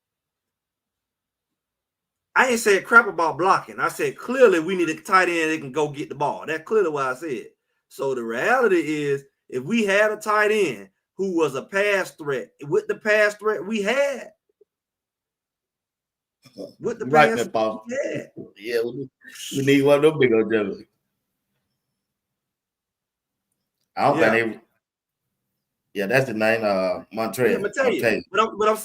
I ain't said crap about blocking. I said clearly we need a tight end that can go get the ball. That's clearly what I said. So the reality is, if we had a tight end who was a pass threat, with the pass threat we had, with the pass threat we had, yeah, we need one of those big old devils. I don't think Yeah, that's the name. Montage. Yeah, Montage. but I'm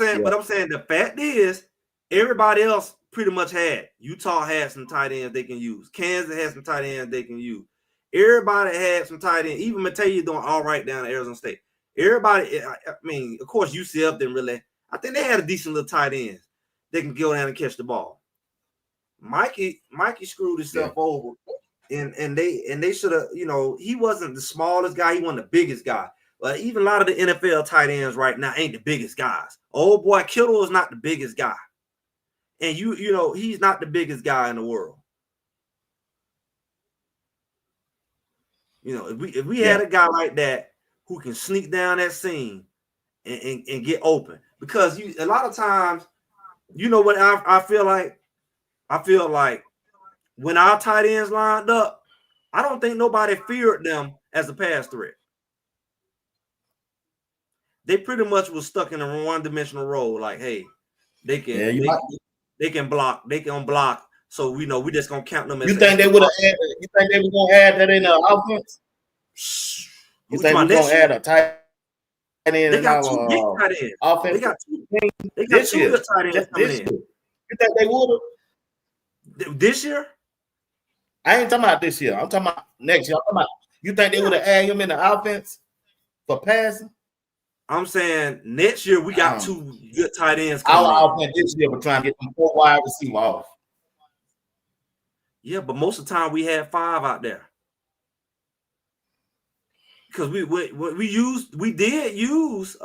saying the fact is everybody else pretty much had. Utah had some tight ends they can use. Kansas had some tight ends they can use. Everybody had some tight ends. Even Mateo doing all right down at Arizona State. Everybody, I mean, of course, UCF didn't really. I think they had a decent little tight end. They can go down and catch the ball. Mikey screwed himself over, and they should have. You know, he wasn't the smallest guy. He wasn't the biggest guy. But even a lot of the NFL tight ends right now ain't the biggest guys. Old boy Kittle is not the biggest guy, and you know he's not the biggest guy in the world. You know, if we had a guy like that who can sneak down that seam and get open, because a lot of times, you know what I feel like. I feel like when our tight ends lined up, I don't think nobody feared them as a pass threat. They pretty much was stuck in a one-dimensional role. Like, hey, they can block, they can block. So we know we just gonna count them as. You think they would have? You think they were gonna add that in the offense? You think we're gonna add a tight end in our offense? They got two good tight ends coming in. You think they would have this year? I ain't talking about this year. I'm talking about next year. I'm talking about, you think they would have added him in the offense for passing? I'm saying next year we got two good tight ends coming our offense this year, we're trying to get them 4 wide receivers off. Yeah, but most of the time we had 5 out there. Because we did use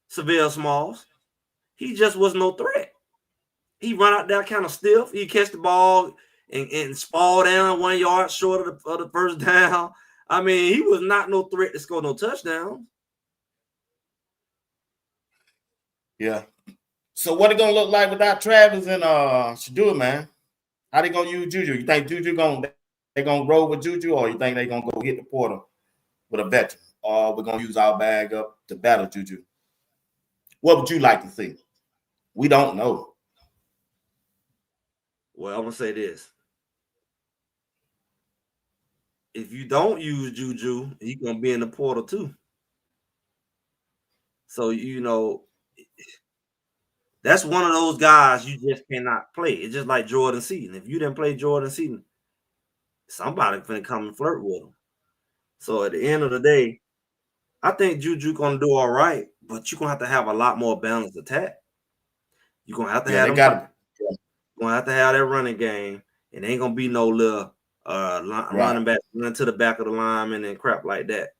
Seville Smalls. He just was no threat. He run out there kind of stiff. He catch the ball and fall down 1 yard short of the first down. I mean, he was not no threat to score no touchdowns. Yeah. So what it gonna look like without Travis and Shedeur, man? How they gonna use Juju? You think Juju they gonna roll with Juju, or you think they gonna go hit the porter with a veteran, or we're gonna use our bag up to battle Juju? What would you like to see? We don't know. Well, I'm gonna say this: if you don't use Juju, he's gonna be in the portal too. So you know, that's one of those guys you just cannot play. It's just like Jordan Seaton. If you didn't play Jordan Seaton, somebody finna come and flirt with him. So at the end of the day, I think Juju gonna do all right, but you're gonna have a lot more balanced attack. You're gonna have to have gonna have to have that running game. It ain't gonna be no little running back running to the back of the lineman and crap like that.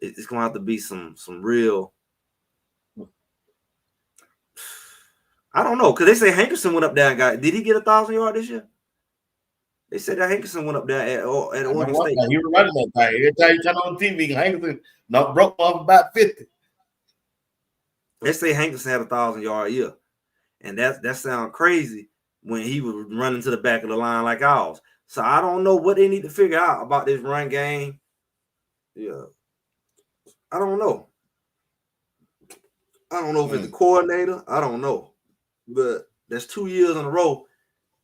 It's gonna have to be some real. I don't know, because they say Hankerson went up there and got. Did he get 1,000 yards this year? They said that Hankerson went up there at Oregon State. He was running that thing. Every time you turn on TV, Hankerson broke off about 50. They say Hankerson had 1,000 yard year, and that sounds crazy when he was running to the back of the line like ours. So I don't know what they need to figure out about this run game. Yeah, I don't know. I don't know if it's the coordinator. I don't know, but that's 2 years in a row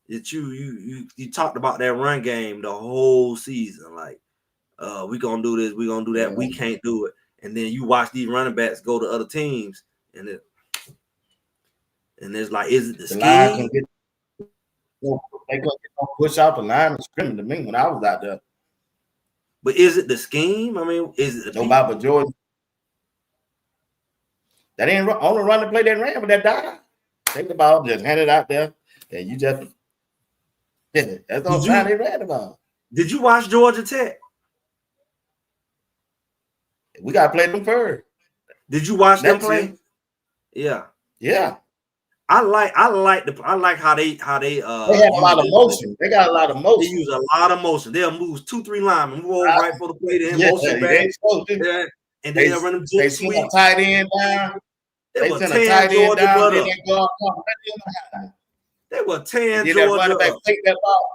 that you talked about that run game the whole season. Like, we gonna do this, we gonna do that. We can't do it, and then you watch these running backs go to other teams, and it's like, is it the scheme? They gonna push out the line of scrimmage to me when I was out there. But is it the scheme? I mean, is it nobody but Jordan? That ain't only run the play that ran with that dive. Take the ball, just hand it out there, and you just that's the only time they ran the ball. Did you watch Georgia Tech? We gotta play them first. Did you watch them play? Yeah. Yeah. I like how they they have a lot of motion. They got a lot of motion. They use a lot of motion. They'll move 2-3 linemen, move over right for the play, then motion back. And then they'll run them jet sweep. They send a tight end down. They were tearing Georgia up. They were tearing Georgia up. Take that ball.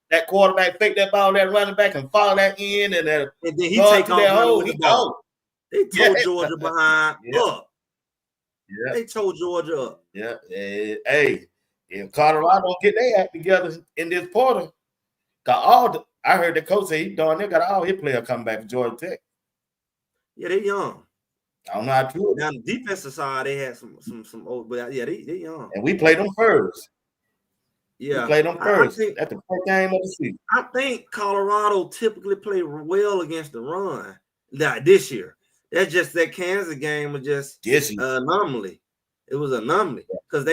That quarterback take that ball, that running back, and follow that in, and then he take off hole. He go. They tore Georgia behind up. Yeah. They tore Georgia up. Yeah. Hey, if Colorado don't get their act together in this quarter, I heard the coach say he darn near got all his players coming back to Georgia Tech. Yeah, they young. I don't know how true. Now the defensive side, they had some old, but yeah, they young. And we played them first. Yeah, we played them first. I think, That's the first game of the season. I think Colorado typically play well against the run. Like this year, that's just that Kansas game was just an anomaly. It was an anomaly because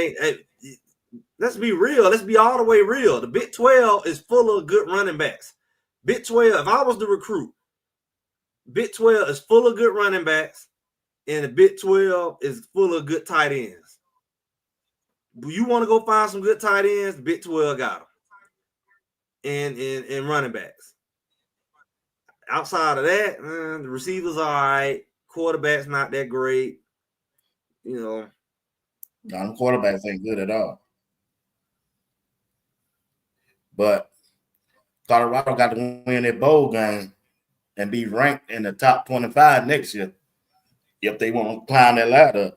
let's be real. Let's be all the way real. The Big 12 is full of good running backs. Big 12, if I was to recruit, Big 12 is full of good running backs, and the Big 12 is full of good tight ends. You want to go find some good tight ends, the Big 12 got them. And running backs. Outside of that, the receivers are all right. Quarterback's not that great. You know. No, quarterbacks ain't good at all. But Colorado got to win that bowl game and be ranked in the top 25 next year if they want to climb that ladder.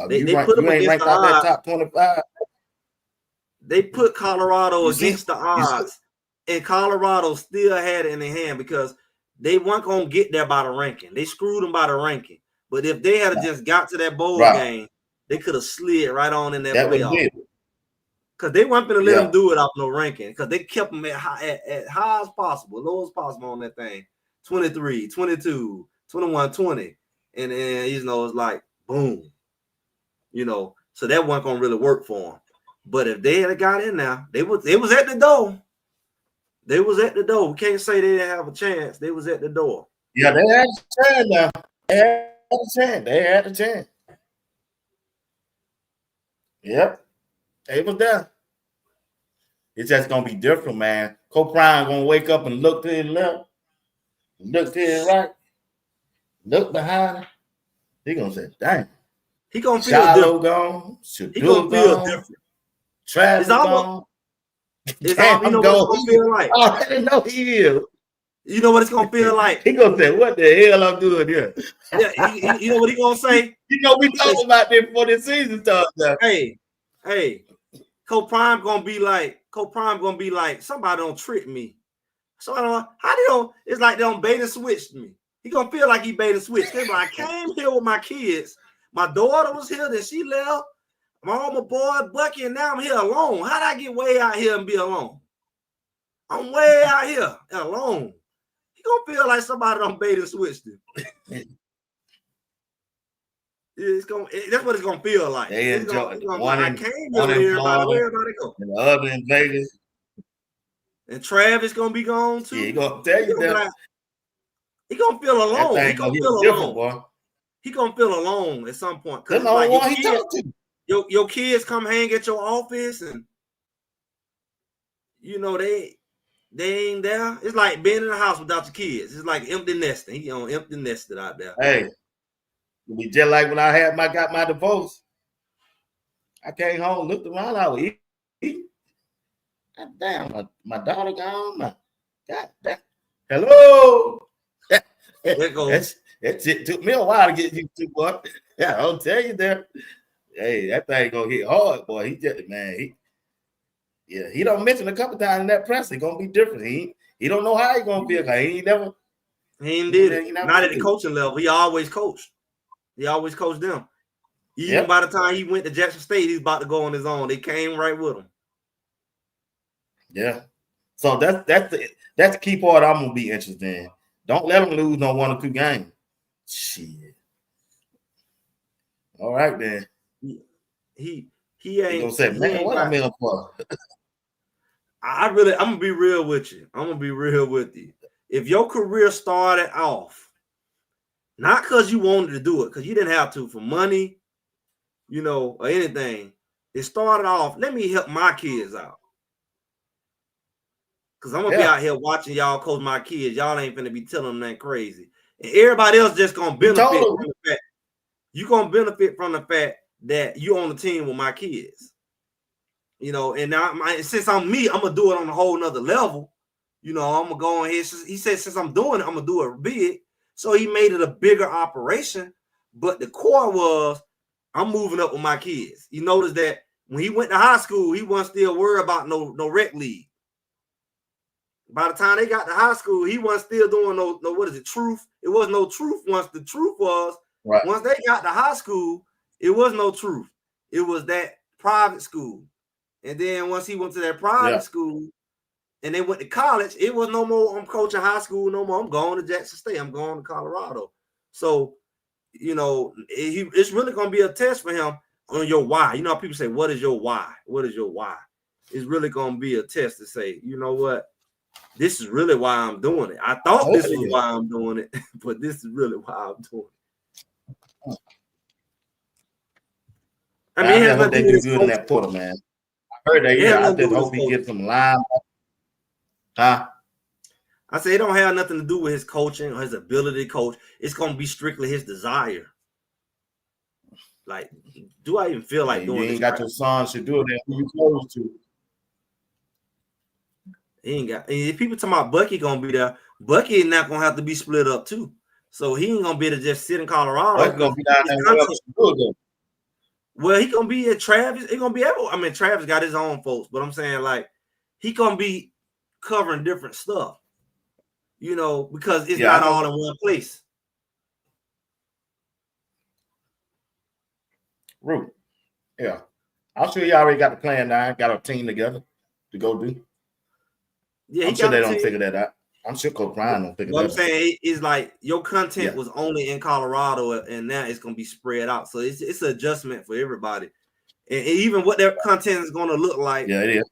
They put them against the odds. That top 25. They put Colorado against the odds, and Colorado still had it in their hand because they weren't going to get there by the ranking. They screwed them by the ranking. But if they had just got to that bowl game, they could have slid right on in that playoff. Because they weren't going to let them do it off no ranking because they kept them at high as possible, low as possible on that thing. 23, 22, 21, 20. And then, you know, it's like, boom. You know, so that wasn't going to really work for them. But if they had got in there, it was at the door. They was at the door. We can't say they didn't have a chance. They was at the door. Yeah, they had a chance now. They had a chance. Yep. They was there. It's just gonna be different, man. Coach Prime gonna wake up and look to his left, look to his right, look behind him. He gonna say, "Dang." He gonna feel different. Gone. He gonna feel different. Travis gone. It's all, you know what it's gonna feel like. I already know he is. You know what it's gonna feel like. He gonna say, "What the hell I'm doing here?" Yeah, you know what he gonna say. You know we talked about this before the season started. Hey, Coach Prime gonna be like, somebody don't trick me. So how they don't? It's like they don't bait and switch me. He gonna feel like he bait and switch. They're like, I came here with my kids. My daughter was here, then she left. My boy Bucky, and now I'm here alone. How did I get way out here and be alone? I'm way out here alone. He gonna feel like somebody don't bait and switch him. That's what it's gonna feel like. They enjoy one in Florida, everybody go. And the other in Vegas. And Travis gonna be gone too. Yeah, he gonna tell you that. He gonna feel alone. He gonna feel alone. Boy. He gonna feel alone at some point. That's the only one he talked to. Your kids come hang at your office, and you know they ain't there. It's like being in the house without your kids. It's like empty nesting. He on empty nested out there. Hey, it'll be just like when I got my divorce. I came home, looked around, I was eating. God damn, my daughter gone. God damn. Hello. It took me a while to get used to, boy. Yeah, I'll tell you that. Hey, that thing gonna hit hard, boy. He just, man, he don't mention a couple times in that press. It's gonna be different. He don't know how he gonna feel. He ain't did it. Not at the coaching level. He always coached. He always coached them. Even by the time he went to Jackson State, he's about to go on his own. They came right with him. Yeah. So that's the key part I'm gonna be interested in. Don't let them lose on 1 or 2 games. Shit. All right, then. He ain't gonna say, man, what I'm in for? I'm gonna be real with you. I'm gonna be real with you. If your career started off, not because you wanted to do it, because you didn't have to for money, you know, or anything. It started off, let me help my kids out. Because I'm gonna be out here watching y'all coach my kids. Y'all ain't finna be telling them that crazy. And everybody else just gonna benefit from the fact. You're gonna benefit from the fact that you on the team with my kids. You know, and now since I'm me, I'm gonna do it on a whole nother level. You know, I'm gonna go on here. He said, since I'm doing it, I'm gonna do it big. So he made it a bigger operation. But the core was, I'm moving up with my kids. You notice that when he went to high school, he wasn't still worried about no rec league. By the time they got to high school, he wasn't still doing no what is it, truth? It was no truth once the truth was Right. Once they got to high school, it was no truth. It was that private school. And then once he went to that private school and they went to college, it was no more, I'm coaching high school no more. I'm going to Jackson State. I'm going to Colorado. So, you know, it's really going to be a test for him on your why. You know how people say, what is your why? What is your why? It's really going to be a test to say, you know what? This is really why I'm doing it. I thought this was why I'm doing it, but this is really why I'm doing it. I mean, I hope they do good in that portal, man. I heard that. Yeah, I just hope he gets some line. Huh? I say it don't have nothing to do with his coaching or his ability to coach. It's going to be strictly his desire. Like, do I even feel like doing this? You ain't got your son Shedeur there. Who you close to? He ain't got. If people talking about Bucky gonna be there, Bucky is not gonna have to be split up too. So he ain't gonna be able to just sit in Colorado. Bucky gonna be down there. Well, he gonna be at Travis. He gonna be able. I mean, Travis got his own folks, but I'm saying like he gonna be covering different stuff. You know, because it's not all in one place. Root. Yeah. I'm sure you already got the plan now. Got a team together to go do. Yeah, I'm sure they don't figure that out. I'm sure Coach Ryan don't figure that out. What I'm saying is like your content was only in Colorado, and now it's gonna be spread out. So it's an adjustment for everybody, and even what their content is gonna look like. Yeah, it is.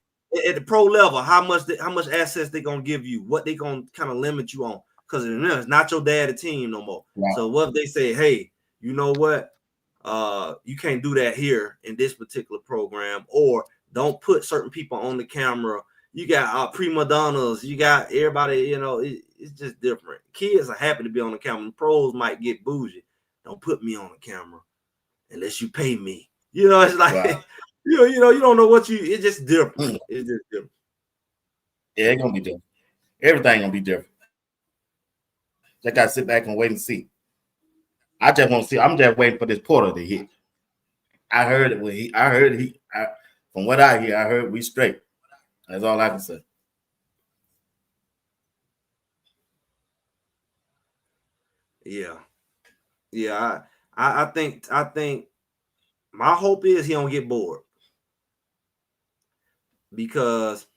At the pro level, how much assets they gonna give you, what they gonna kind of limit you on, because it's not your daddy team no more. Wow. So what if they say, hey, you know what, you can't do that here in this particular program, or don't put certain people on the camera. You got prima donnas, you got everybody, you know, it's just different. Kids are happy to be on the camera. Pros might get bougie. Don't put me on the camera unless you pay me. You know, it's like, wow. you know, you don't know what it's just different. It's just different. Yeah, it's gonna be different. Everything gonna be different. Just gotta sit back and wait and see. I just want to see. I'm just waiting for this portal to hit. I heard it from what I hear, I heard we straight. That's all I can say. Yeah. I think my hope is he don't get bored, because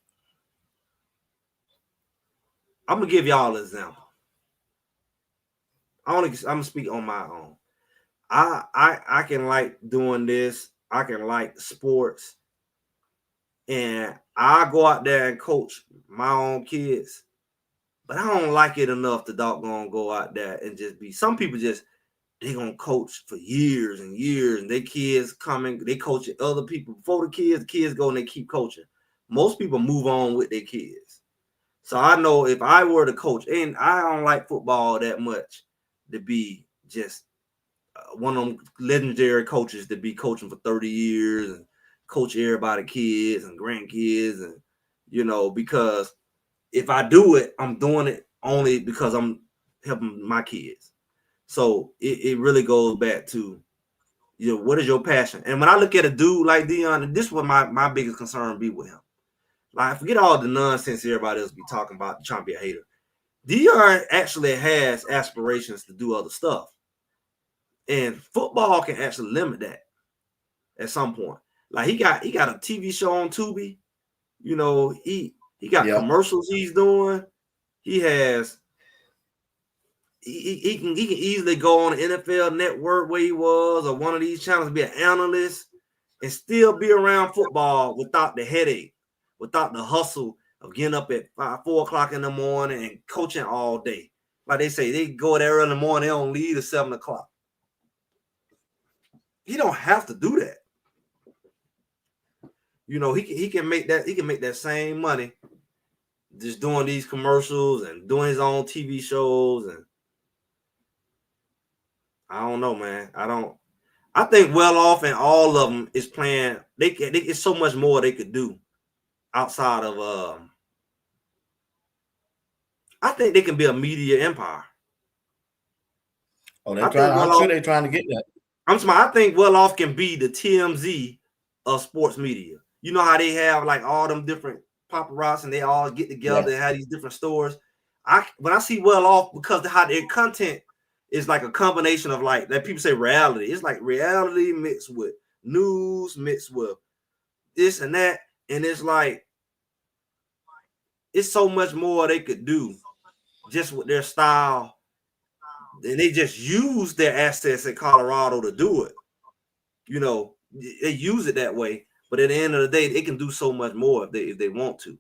I'm gonna give y'all an example. I'm gonna speak on my own. I can like doing this. I can like sports, and I go out there and coach my own kids, but I don't like it enough to doggone go out there and just be. Some people just they gonna coach for years and years, and they kids coming, they coach other people before the kids go and they keep coaching. Most people move on with their kids. So I know if I were to coach, and I don't like football that much to be just one of them legendary coaches to be coaching for 30 years and coach everybody, kids and grandkids, and you know, because if I do it, I'm doing it only because I'm helping my kids. So it really goes back to, you know, what is your passion? And when I look at a dude like Deion, this is what my biggest concern be with him. Like, forget all the nonsense everybody else be talking about, trying to be a hater. Deion actually has aspirations to do other stuff. And football can actually limit that at some point. Like he got a TV show on Tubi. You know, he got commercials he's doing. He has he can easily go on the NFL Network where he was, or one of these channels, be an analyst, and still be around football without the headache, without the hustle of getting up at 4 o'clock in the morning and coaching all day. Like they say, they go there early in the morning, they don't leave at 7 o'clock. He don't have to do that. You know, he can make that same money just doing these commercials and doing his own TV shows. And I don't know, man. I think well off, and all of them is playing. It's so much more they could do outside of. I think they can be a media empire. Oh, I'm sure they're trying to get that. I think well off can be the TMZ of sports media. You know how they have like all them different paparazzi and they all get together and have these different stores. When I see well off, because of how their content it's like a combination of like that people say reality. It's like reality mixed with news, mixed with this and that. And it's like it's so much more they could do just with their style. And they just use their assets in Colorado to do it. You know, they use it that way. But at the end of the day, they can do so much more if they want to.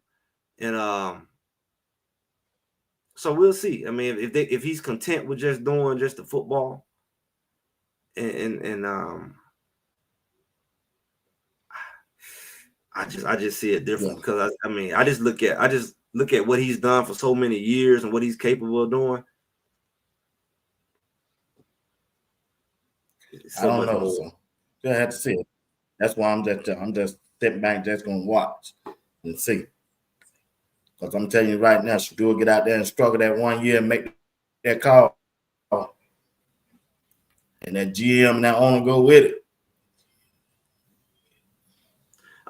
And so we'll see. I mean, if he's content with just doing just the football, and I just see it different because I just look at what he's done for so many years and what he's capable of doing. I don't know. So you'll have to see it. That's why I'm just sitting back, just gonna watch and see. Because I'm telling you right now, Shedeur get out there and struggle that 1 year and make that call, and that GM and that owner go with it.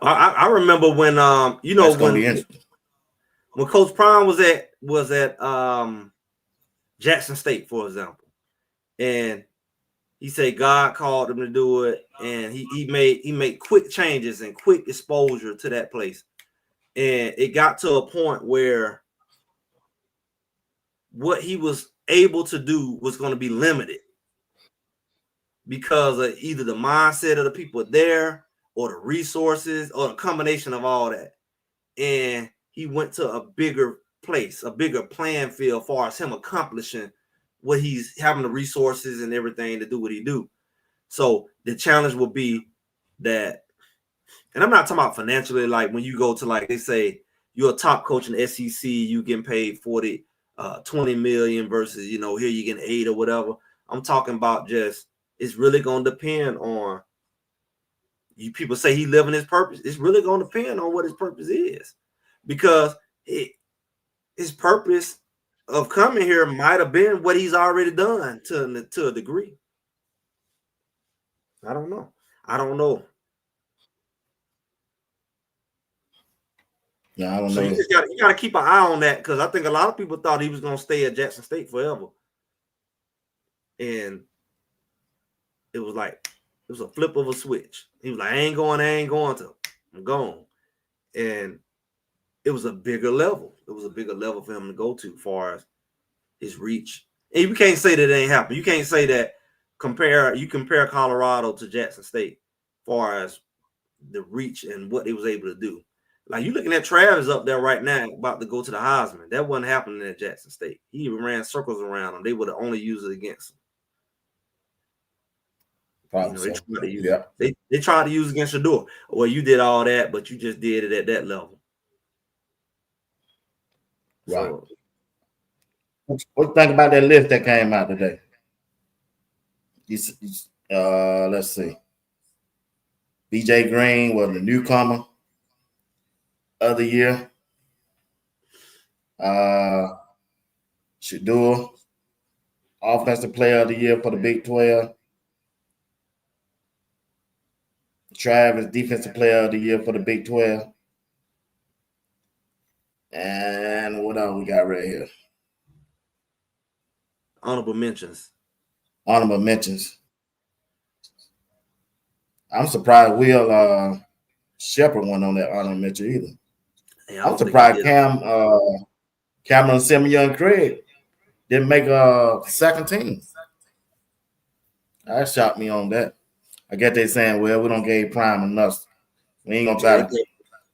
I remember when when Coach Prime was at Jackson State, for example, and he said God called him to do it, and he made quick changes and quick exposure to that place. And it got to a point where what he was able to do was going to be limited because of either the mindset of the people there or the resources or a combination of all that. And he went to a bigger place, a bigger playing field as far as him accomplishing what he's having the resources and everything to do what he do. So the challenge will be that, and I'm not talking about financially, like when you go to, like they say, you're a top coach in the SEC, you getting paid 20 million versus, you know, here you getting 8 or whatever. I'm talking about just, it's really going to depend on you. People say he living his purpose. It's really going to depend on what his purpose is, because his purpose of coming here might have been what he's already done to a degree. I don't know. Yeah, I don't so know. You got to keep an eye on that, because I think a lot of people thought he was going to stay at Jackson State forever, and it was a flip of a switch. He was like, I ain't going to. I'm gone. And it was a bigger level. It was a bigger level for him to go to as far as his reach. And you can't say that it ain't happened. You can't say that you compare Colorado to Jackson State as far as the reach and what they was able to do. Like, you looking at Travis up there right now about to go to the Heisman. That wasn't happening at Jackson State. He even ran circles around him. They would have only used it against him. They tried to use against Shedeur. Well, you did all that, but you just did it at that level. Right. So, what you think about that list that came out today? Let's see. BJ Green was the newcomer of the year. Shedeur, offensive player of the year for the Big 12. Travis, defensive player of the year for the Big 12. And what else we got right here? Honorable mentions. I'm surprised Will Shepard went on that honorable mention either. Yeah, I'm surprised Cameron Simeon Craig didn't make a second team. That shocked me on that. I guess they saying, well, we don't give Prime enough. We ain't gonna try to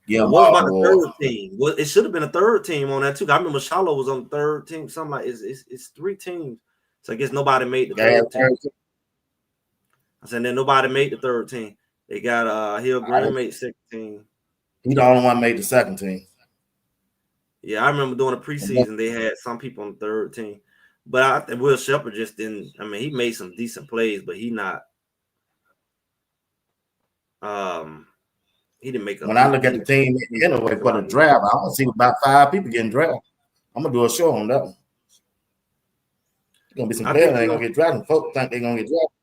get him. What about the third team? Well, it should have been a third team on that too. I remember Shiloh was on the third team. Something like it's 3 teams. So I guess nobody made the third team. I said then nobody made the third team. They got Hill Green made second team. He the only one made the second team. Yeah, I remember during the preseason they had some people on the third team. But I think Will Shepard just didn't. I mean, he made some decent plays, but he not. He didn't make. When I look at the team anyway for the draft, I want to see about 5 people getting drafted. I'm gonna do a show on that one. There's gonna be some players that ain't gonna get drafted. Folks think they're gonna get drafted.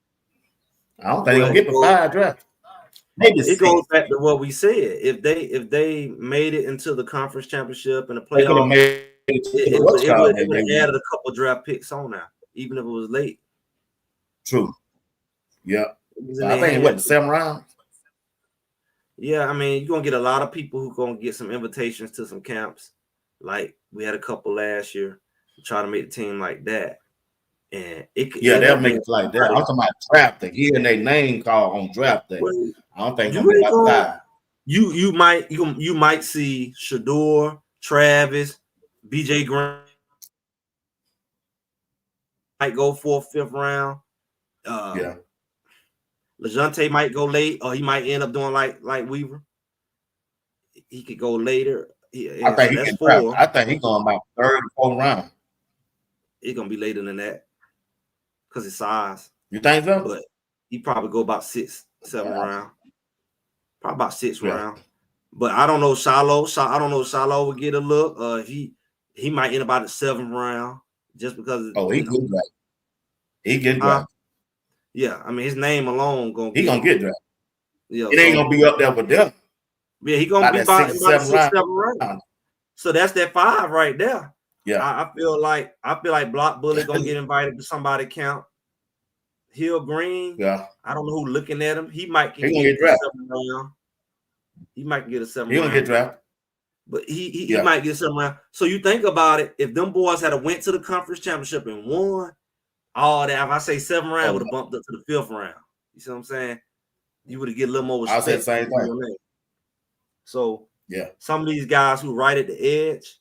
I don't think they're gonna get the 5 drafted. Maybe it goes back to what we said. If they made it into the conference championship and the playoff, it would have added a couple draft picks on there, even if it was late. True. Yeah. It was So in I their think it went hands. to 7 rounds. Yeah, I mean, you're gonna get a lot of people who gonna get some invitations to some camps. Like we had a couple last year to try to make the team like that. And it could Yeah, end they'll up make being it like that. I'm talking about draft day. Hearing their name called on draft day. well, I don't think it's you gonna be ain't about gonna 5. you might see Shedeur, Travis, BJ Green might go 4th, 5th round. Yeah. LeJounte might go late, or he might end up doing like Weaver. He could go later. I think so he that's can draft. 4. I think he's going about 3rd or 4th round. It's gonna be later than that because his size. You think so? But he probably go about 6, 7 round. Probably about 6th round. But I don't know Shiloh. I don't know if Shiloh would get a look. He might end about the 7th round just because. Oh, he get drafted. He get drafted. Yeah, I mean his name alone gonna get drafted. Yeah, it ain't gonna be up there with them. Yeah, he gonna be about 6 7 round. round. So that's that 5 right there. Yeah, I feel like Block Bully gonna get invited to somebody count. Hill Green. Yeah, I don't know who looking at him. He might gonna get drafted. 7 round. He might get a 7 He round. gonna get drafted. But he might get 7 round. So you think about it, if them boys had went to the conference championship and won, all that, if I say 7 round, would have bumped up to the 5th round. You see what I'm saying? You would have get a little more respect. I said the same thing. So yeah, some of these guys who right at the edge,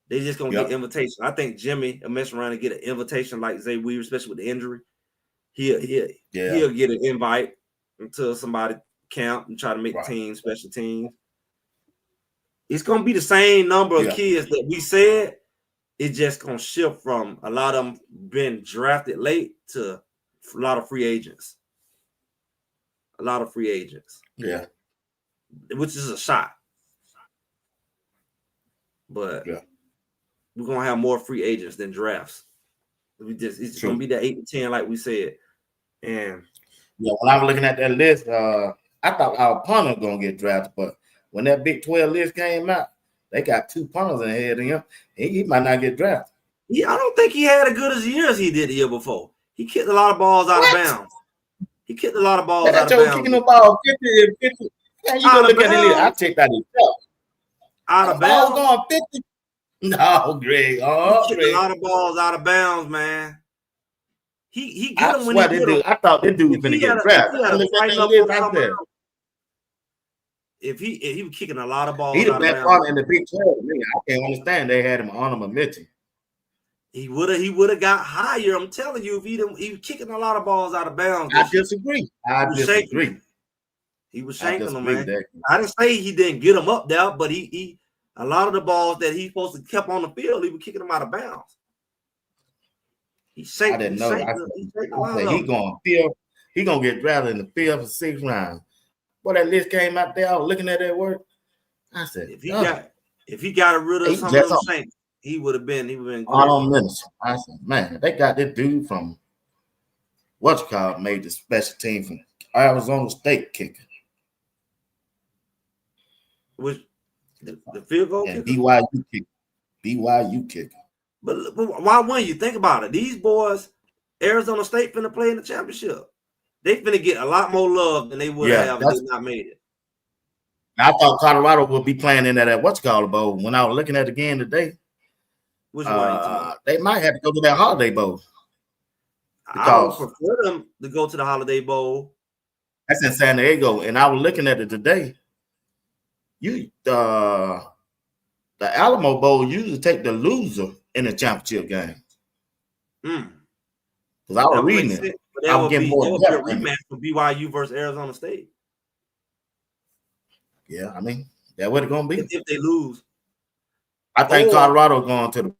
they just gonna get invitation. I think Jimmy will mess around and get an invitation like Zay Weaver, especially with the injury. He'll get an invite until somebody camp and try to make the team, special teams. It's gonna be the same number of kids that we said. It's just gonna shift from a lot of them being drafted late to a lot of free agents. A lot of free agents. Yeah. Which is a shot. But we're gonna have more free agents than drafts. It's gonna be that 8 to 10, like we said. And when I was looking at that list, I thought our punter was gonna get drafted, but when that Big 12 list came out, they got 2 punters ahead of him. He might not get drafted. I don't think he had as good a year as he did the year before. He kicked a lot of balls out of bounds. He kicked a lot of balls out of bounds. Kicking the ball 50. Man, you go look at the list. I checked out himself. Out of bounds. Going 50. No, Greg. Oh, he kicked a lot of balls out of bounds, man. He get him when he get him. I thought that dude was gonna get drafted. If he was kicking a lot of balls, he the best punter in the Big 12. Man, I can't understand they had him honorable mention. He would have got higher. I'm telling you, if he was kicking a lot of balls out of bounds. I disagree. He was shanking them, man. I didn't say he didn't get them up there, but he a lot of the balls that he's supposed to kept on the field, he was kicking them out of bounds. He shanked. I didn't know. I said he gonna get drafted in the 5th or 6th round. Boy, that list came out there. I was looking at that work. I said, if he got rid of some of those shanks, he would have been on minutes. I said, man, they got this dude from made the special team from Arizona State kicker. Which the field goal and kicker? BYU kicker. But why wouldn't you think about it? These boys, Arizona State finna play in the championship. They finna get a lot more love than they would have if they not made it. I thought Colorado would be playing in that bowl. When I was looking at the game today, which one? They might have to go to that Holiday Bowl. I would prefer them to go to the Holiday Bowl. That's in San Diego, and I was looking at it today. The Alamo Bowl usually take the loser in the championship game. Because I was reading it. I was getting more a rematch for BYU versus Arizona State. Yeah, I mean, that's what it's gonna be. If they lose. I think Colorado going to the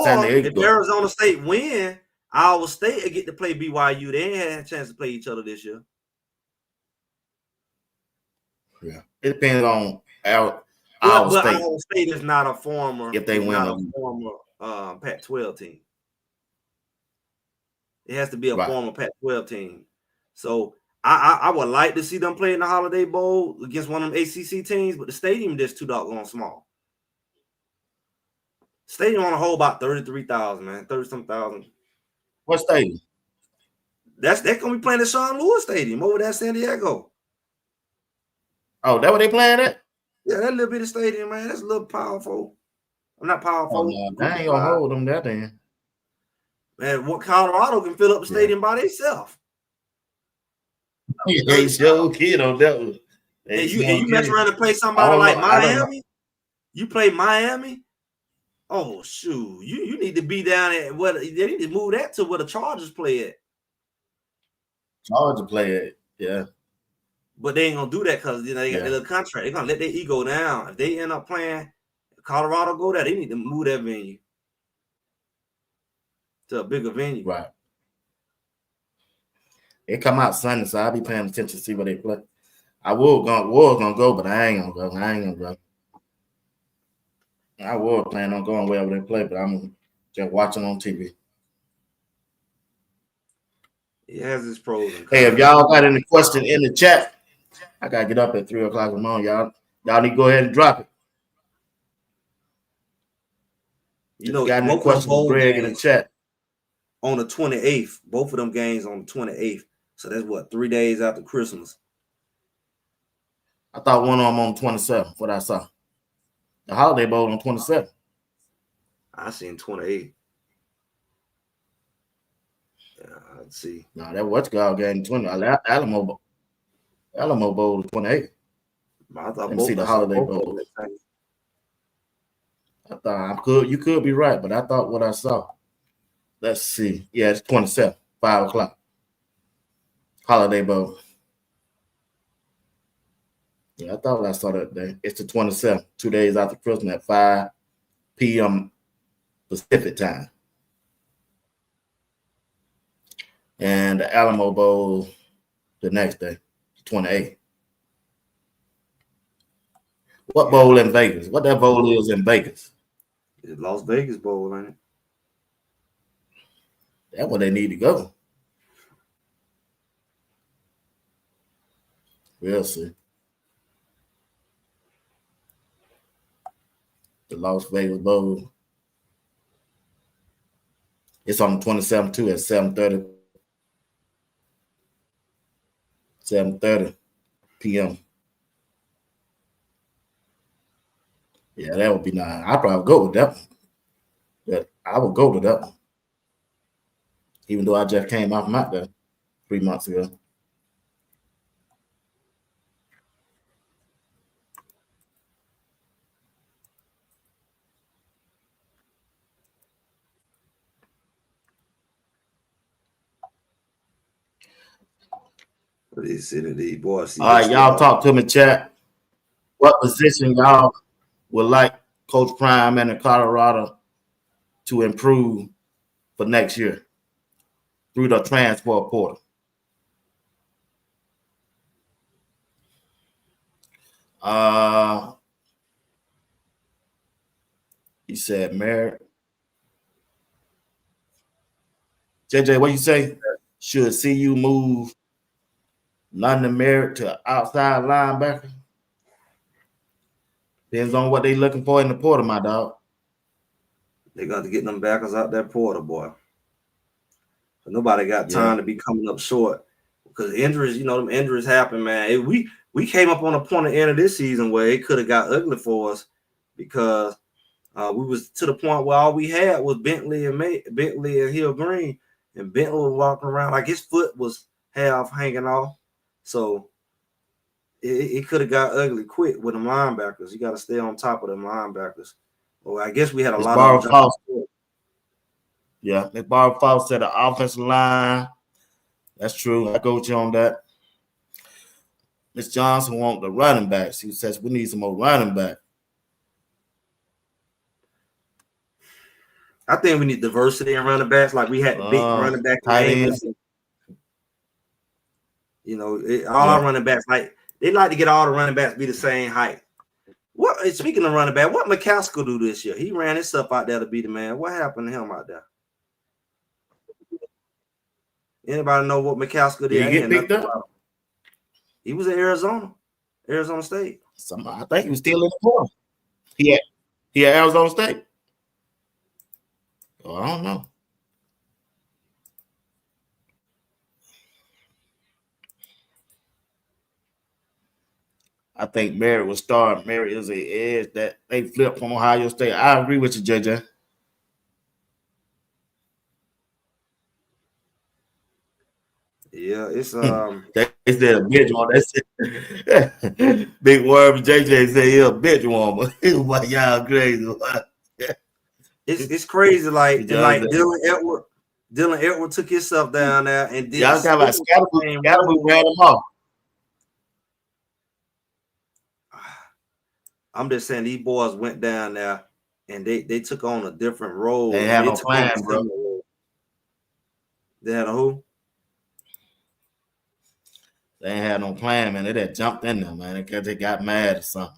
San Diego. If Arizona State win, Iowa State will get to play BYU. They ain't had a chance to play each other this year. Yeah. It depends on Iowa State. Iowa State is not a former Pac-12 team. It has to be a former Pac-12 team. So I would like to see them play in the Holiday Bowl against one of them ACC teams, but the stadium is too doggone small. Stadium on a whole about 33,000, man. 30-some thousand. What stadium? They're gonna be playing at Sean Lewis Stadium over there in San Diego. Oh, that what they playing at? Yeah, that little bit of stadium, man. That's a little powerful. I'm not powerful. Oh, no, I ain't gonna hold them that then. Man, what Colorado can fill up the stadium by themselves. They sure kid on that one. And you mess around and play somebody like Miami. You play Miami. Oh shoot, you need to be down at what they need to move that to where the Chargers play at. Chargers play it, yeah. But they ain't gonna do that because they got their contract. They're gonna let their ego down. If they end up playing Colorado, go there. They need to move that venue to a bigger venue. Right. It come out Sunday, so I'll be paying attention to see where they play. I was gonna go, but I ain't gonna go. I was planning on going wherever they play, but I'm just watching on TV. It has its pros and cons. Hey, if y'all got any question in the chat, I gotta get up at 3 o'clock in the morning, y'all. Y'all need to go ahead and drop it. You know, got any questions, Greg, in the chat? On the 28th, both of them games on the 28th. So that's what, 3 days after Christmas. I thought one of them on the 27th, what I saw. The Holiday Bowl on 27th. I seen 28th. Yeah, let's see. No, that what's called game 20. Alamo Bowl the 28th. I thought Let me see the Holiday Bowl. I thought you could be right, but I thought what I saw. Let's see. Yeah, it's 27th, 5 o'clock. Holiday Bowl. Yeah, I thought I saw that day. It's the 27th, 2 days after Christmas at 5 p.m. Pacific time. And the Alamo Bowl the next day, 28th. What bowl in Vegas? What that bowl is in Vegas? It's Las Vegas Bowl, ain't it? That's where they need to go. We'll see. The Las Vegas Bowl. It's on the 27th too at 7:30. 7:30 p.m. Yeah, that would be nice. I'd probably go with that one. Yeah, I would go to that one. Even though I just came off out there 3 months ago. Boys, all right, y'all talk to me, chat. What position y'all would like Coach Prime and the Colorado to improve for next year through the transfer portal? He said Merritt. JJ, what you say? Should see you move London Merritt to outside linebacker? Depends on what they looking for in the portal, my dog. They got to get them backers out that portal, boy. So nobody got time to be coming up short because injuries, them injuries happen, man. We came up on a point at the end of this season where it could have got ugly for us because we was to the point where all we had was Bentley and Hill Green, and Bentley was walking around like his foot was half hanging off. So it could have got ugly quick with them linebackers. You got to stay on top of them linebackers. Well, I guess we had a lot of Miss Barbara Fox said the offensive line. That's true. I go with you on that. Miss Johnson want the running backs. She says we need some more running back. I think we need diversity in running backs. Like we had the big running back. All our running backs, like they like to get all the running backs be the same height. Speaking of running back, what McCaskill do this year? He ran his stuff out there to be the man. What happened to him out there? Anybody know what McCaskill did? Did he get picked up? He was at Arizona State. I think he was still in the portal. He had Arizona State. Oh, I don't know. I think Merritt will start. Merritt is an edge that they flip from Ohio State. I agree with you, JJ. Yeah, it's They said a bench warmer. That's it. Big Worm JJ said he a bench warmer. Why y'all crazy? it's crazy. Like Y'all Dylan Edward took himself down there and did. talking about Scatterboo ran him off. I'm just saying these boys went down there and they took on a different role. They had no plan, bro. They had a who? They ain't had no plan, man. They just jumped in there, man, because they got mad or something.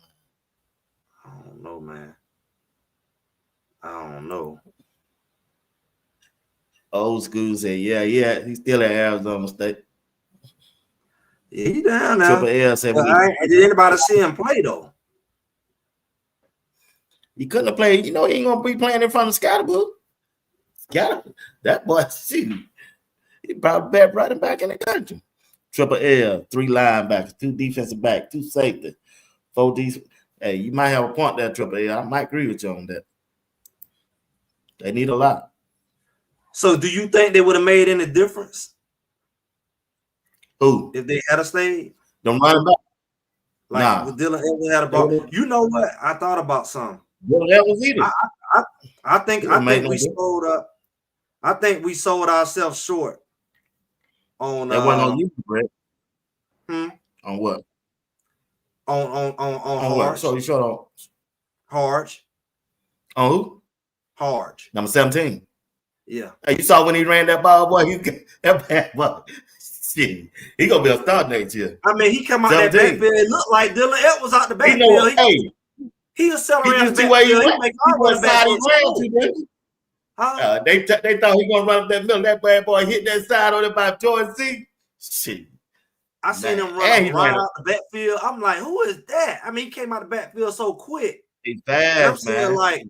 I don't know, man. I don't know. Old school said, yeah, he's still at Arizona State. Yeah, he down now. Triple L said, did anybody see him play though? He couldn't have played. You know, he ain't gonna be playing in front of Scatterboo. That boy, see, he probably best running back in the country. Triple L, 3 linebackers, 2 defensive back, 2 safety, 4 D. Hey, you might have a point there, Triple L. I might agree with you on that. They need a lot. So, do you think they would have made any difference? Who? If they had a stayed? Them running back? Like with Dylan Edwards had a ball. You know what? I thought about something. That was either. I think we sold up. I think we sold ourselves short on that wasn't on you, Brett. On what? On Harge. What? So you short on Harge. On who? Harge. Number 17. Yeah. Hey, you saw when he ran that ball, boy. That bad boy. Shit. He gonna be a star next year. I mean, he come out that backfield. It looked like Dylan Edwards out the backfield. He accelerated the backfield. He make all the backfield. They thought he gonna run up that middle. That bad boy hit that side on it by Jordan C. Shit. I seen him run right out the backfield. I'm like, who is that? I mean, he came out the backfield so quick. He's fast, man. Like,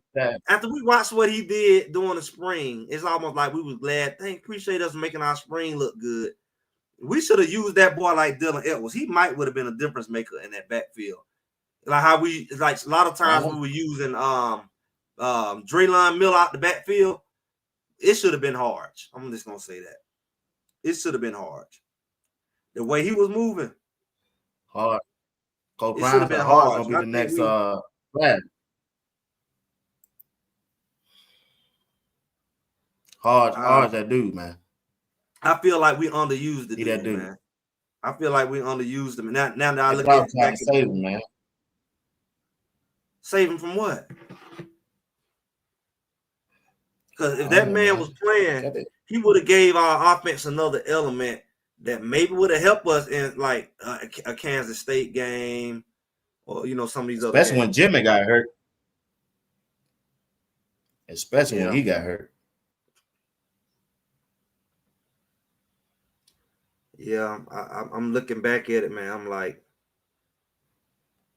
after we watched what he did during the spring, it's almost like we was glad. Appreciate us making our spring look good. We should have used that boy like Dylan Edwards. He might would have been a difference maker in that backfield. Like how a lot of times we were using Draylon Miller out the backfield. It should have been Harge. I'm just gonna say that. It should have been Harge. The way he was moving. Hard. Coach Brown said Harge gonna be the next Brad. Harge that dude, man. I feel like we underused the dude, man. I feel like we underused him. Now that I look at it, save him, man. Save him from what? Because if that man was playing, he would have gave our offense another element that maybe would have helped us in like a Kansas State game or some of these other especially games. When Jimmy got hurt. Especially when he got hurt. Yeah, I'm looking back at it, man. I'm like,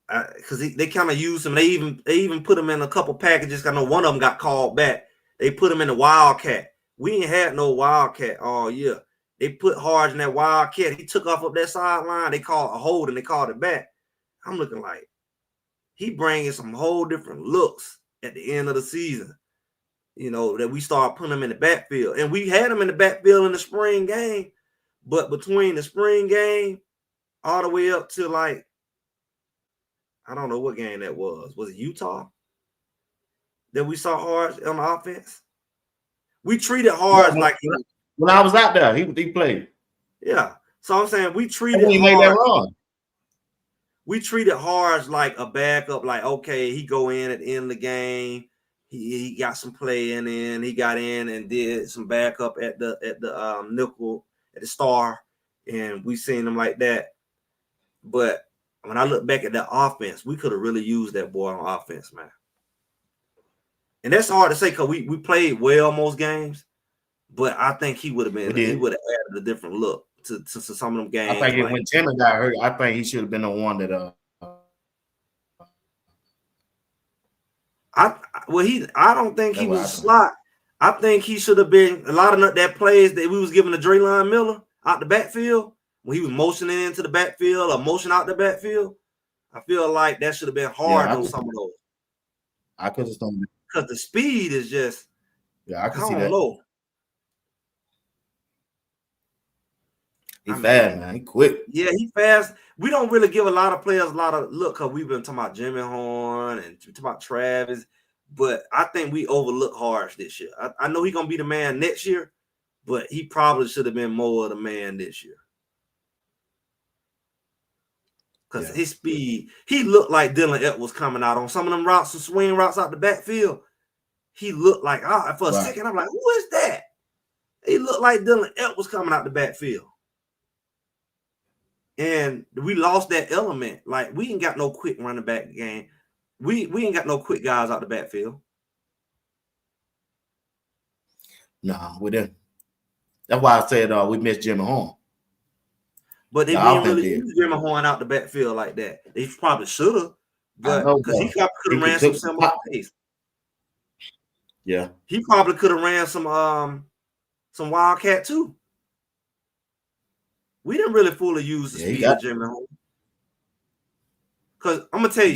because they kind of used him. They even put him in a couple packages. I know one of them got called back. They put him in the Wildcat. We ain't had no Wildcat all year. They put Harge in that Wildcat. He took off up that sideline. They called a hold and they called it back. I'm looking like he bringing some whole different looks at the end of the season. That we start putting him in the backfield, and we had him in the backfield in the spring game. But between the spring game all the way up to like, I don't know what game that was. Was it Utah that we saw Harge on the offense? We treated Harge like when I was out there, he played. Yeah. So I'm saying we treated Harge. We treated Harge like a backup, like, okay, he go in at the end of the game. He got some play in, he got in and did some backup at the nickel. At the star, and we seen him like that. But when I look back at that offense, we could have really used that boy on offense, man. And that's hard to say because we played well most games, but I think he would have added a different look to some of them games. I think when Jimmy got hurt, I think he should have been the one that I don't think he was slot. I think he should have been a lot of that plays that we was giving to Draylon Miller out the backfield when he was motioning into the backfield or motion out the backfield. I feel like that should have been hard on some of those. I could have done because the speed is just. Yeah, I can I see don't that. know. He fast, man. He quick. Yeah, he fast. We don't really give a lot of players a lot of look because we've been talking about Jimmy Horn and talking about Travis, but I think we overlook Harsh this year. I know he's gonna be the man next year, but he probably should have been more of the man this year. Because his speed, he looked like Dylan Edwards coming out on some of them routes, some swing routes out the backfield. He looked like, for a second, I'm like, who is that? He looked like Dylan Edwards coming out the backfield. And we lost that element. Like, we ain't got no quick running back game. We ain't got no quick guys out the backfield. No, we didn't. That's why I said we missed Jimmy Horn. But they didn't really use Jimmy Horn out the backfield like that. They probably should have, but because he probably could have ran some similar plays. Yeah, he probably could have ran some Wildcat too. We didn't really fully use the speed of Jimmy Horn. Because I'm gonna tell you,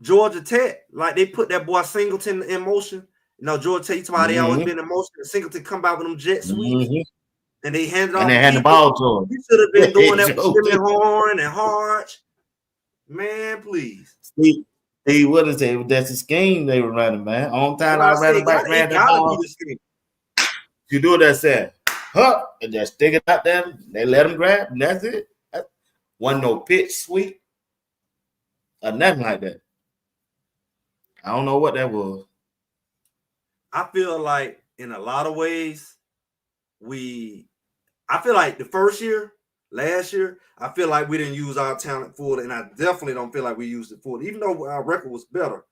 Georgia Tech, like they put that boy Singleton in motion. You know, Georgia Tech, they always been in motion. Singleton come out with them jet sweeps. And they handed off. And they hand the ball to him. He should have been doing that with Jimmy Horn and Harch. Man, please. He wouldn't say that's the scheme they were running, man. On time, I ran back, ran the ball. You do that, said, and just stick it out there. They let him grab, and that's it. Wasn't no pitch sweep or nothing like that. I don't know what that was. I feel like in a lot of ways, I feel like the first year, last year, I feel like we didn't use our talent fully, and I definitely don't feel like we used it fully. Even though our record was better,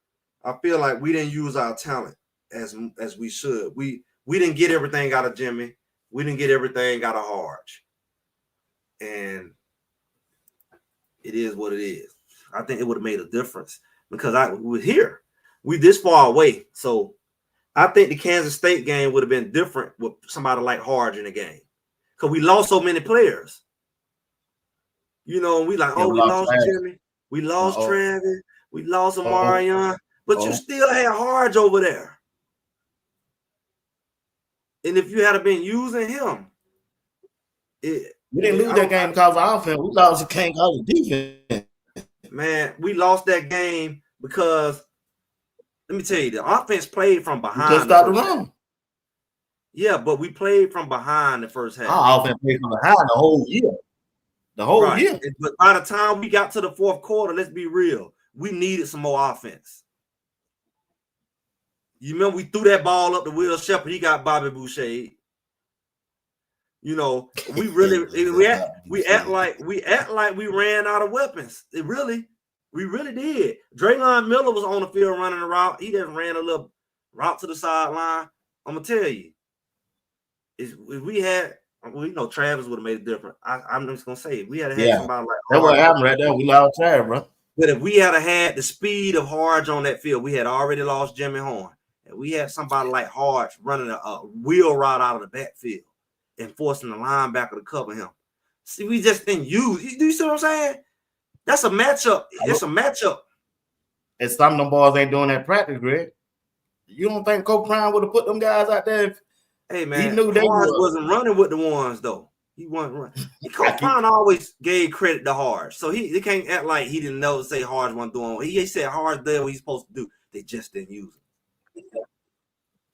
I feel like we didn't use our talent as we should. We didn't get everything out of Jimmy. We didn't get everything out of Harge. And it is what it is. I think it would have made a difference because we're here. We this far away. So I think the Kansas State game would have been different with somebody like Harge in the game. Because we lost so many players. You know, we like, we lost Jimmy. We lost Travis. We lost Amarion. But you still had Harge over there. And if you had been using him, we didn't lose that game because of offense. We lost the game because of defense. Man, we lost that game because, let me tell you, the offense played from behind. We just started running. Yeah, but we played from behind the first half. Our offense played from behind the whole year. The whole year. But by the time we got to the fourth quarter, let's be real, we needed some more offense. You remember we threw that ball up to Will Shepherd. He got Bobby Boucher. You know, we really we act like we ran out of weapons. We really did. Draylon Miller was on the field running a route. He just ran a little route to the sideline. I'm gonna tell you, if we had, Travis would have made it different. I'm just gonna say, if we had somebody like that's what happened right there. We lost Travis, bro. But if we had the speed of Harge on that field, we had already lost Jimmy Horn. And we had somebody like Harge running a wheel route out of the backfield and forcing the linebacker to cover him. See, we just didn't use. Do you see what I'm saying? That's a matchup. It's a matchup. And some of them boys ain't doing that practice, Greg. You don't think Coach Brown would have put them guys out there? Hey, man, he knew they wasn't running with the ones, though. He wasn't running. Coach Brown always gave credit to Harge. So he can't act like he didn't know to say Harge wasn't doing. He said Harge did what he's supposed to do. They just didn't use him.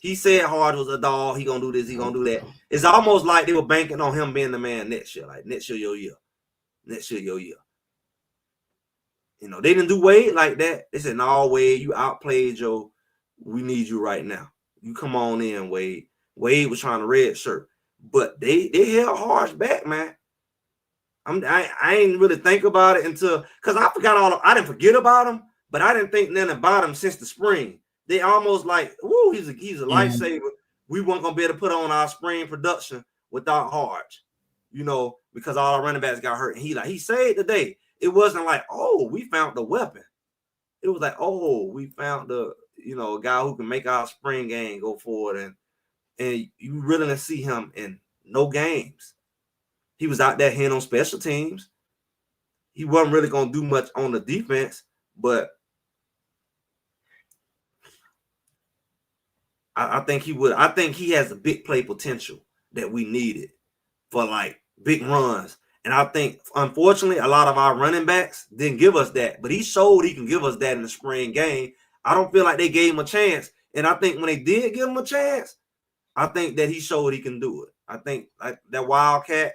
He said Harge was a dog. He gonna do this. He gonna do that. It's almost like they were banking on him being the man next year. Like next year, your year. Next year, your year. You know, they didn't do Wade like that. They said, "No, Wade, you outplayed Joe. We need you right now. You come on in, Wade." Wade was trying to red shirt, but they held Harge back, man. I ain't really think about it until because I forgot I didn't forget about him, but I didn't think nothing about him since the spring. They almost like, ooh, he's a lifesaver. We weren't gonna be able to put on our spring production without Harge, because all our running backs got hurt. And he saved the day. It wasn't like, oh, we found the weapon. It was like, oh, we found a guy who can make our spring game go forward. And you really didn't see him in no games. He was out there hitting on special teams. he wasn't really going to do much on the defense, but I think he would. I think he has a big play potential that we needed for like big runs. And I think, unfortunately, a lot of our running backs didn't give us that. But he showed he can give us that in the spring game. I don't feel like they gave him a chance. And I think when they did give him a chance, I think that he showed he can do it. I think like that Wildcat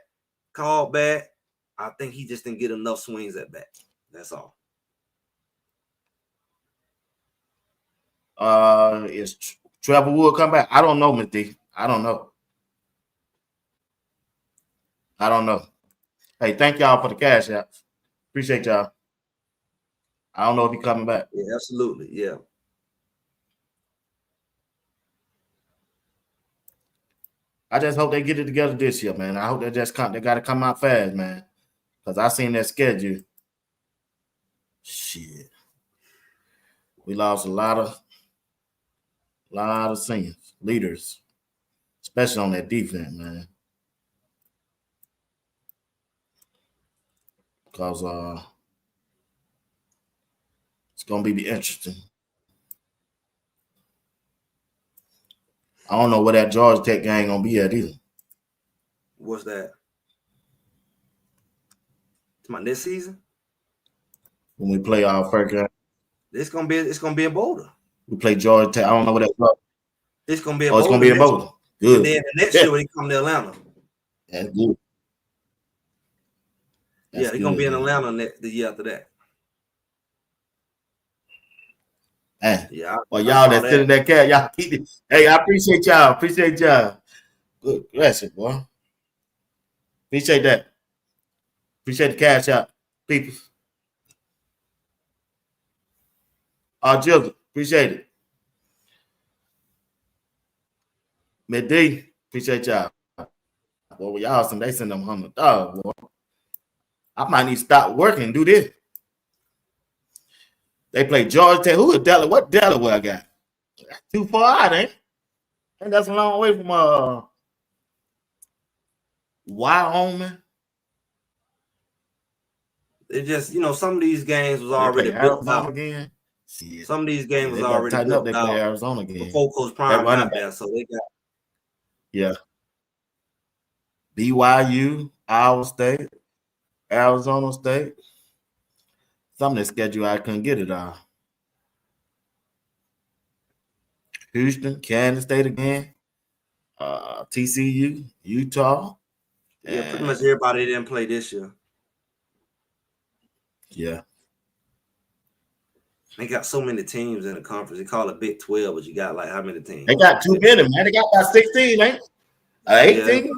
called back. I think he just didn't get enough swings at bat. That's all. Is Trevor Wood come back? I don't know, Miss D. I don't know. Hey, thank y'all for the cash apps. Appreciate y'all. I don't know if he coming back. Yeah, absolutely. Yeah. I just hope they get it together this year, man. I hope they got to come out fast, man. Because I seen that schedule. Shit. We lost a lot of seniors, leaders, especially on that defense, man. Because it's going to be interesting. I don't know where that Georgia Tech game going to be at either. What's that? It's my next season? When we play our first game. It's gonna be in Boulder. We play Georgia Tech. I don't know what that's about. It's gonna be in Boulder. It's gonna be in Boulder. Good. And then the next year when they come to Atlanta. That's good. They're gonna be in Atlanta the year after that. Man. Yeah. Well, y'all that sit in that cat, y'all keep it. Hey, I appreciate y'all. Good bless it, boy. Appreciate that. Appreciate the cash out, people. Jill, appreciate it. Midday, appreciate y'all. Boy, y'all they send them $100, boy. I might need to stop working and do this. They play Georgia Tech. Who is Delaware? What Delaware got? That's too far out, ain't it? And that's a long way from Wyoming. It just, some of these games was already built out. Again. Some of these games was already tighten up. built They play out Arizona again. before Coach Prime got there, so they got BYU, Iowa State, Arizona State. Some of the schedule I couldn't get it all. Houston, Kansas State again, TCU, Utah. Yeah, pretty much everybody didn't play this year. Yeah. They got so many teams in the conference. They call it Big 12, but you got like how many teams? They got too many, man. They got about 16, ain't 18. Yeah.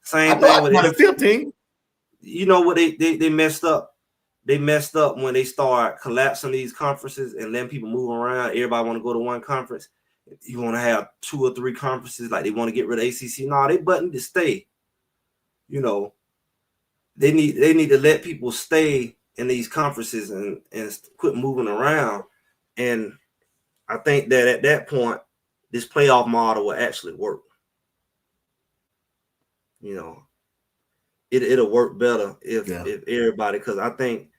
Same I thing with 15. You know what they messed up? They messed up when they start collapsing these conferences and letting people move around. Everybody want to go to one conference. You want to have 2 or 3 conferences, like they want to get rid of ACC. No, they button to stay. They need to let people stay in these conferences and quit moving around. And I think that at that point, this playoff model will actually work. It'll work better if everybody, because I think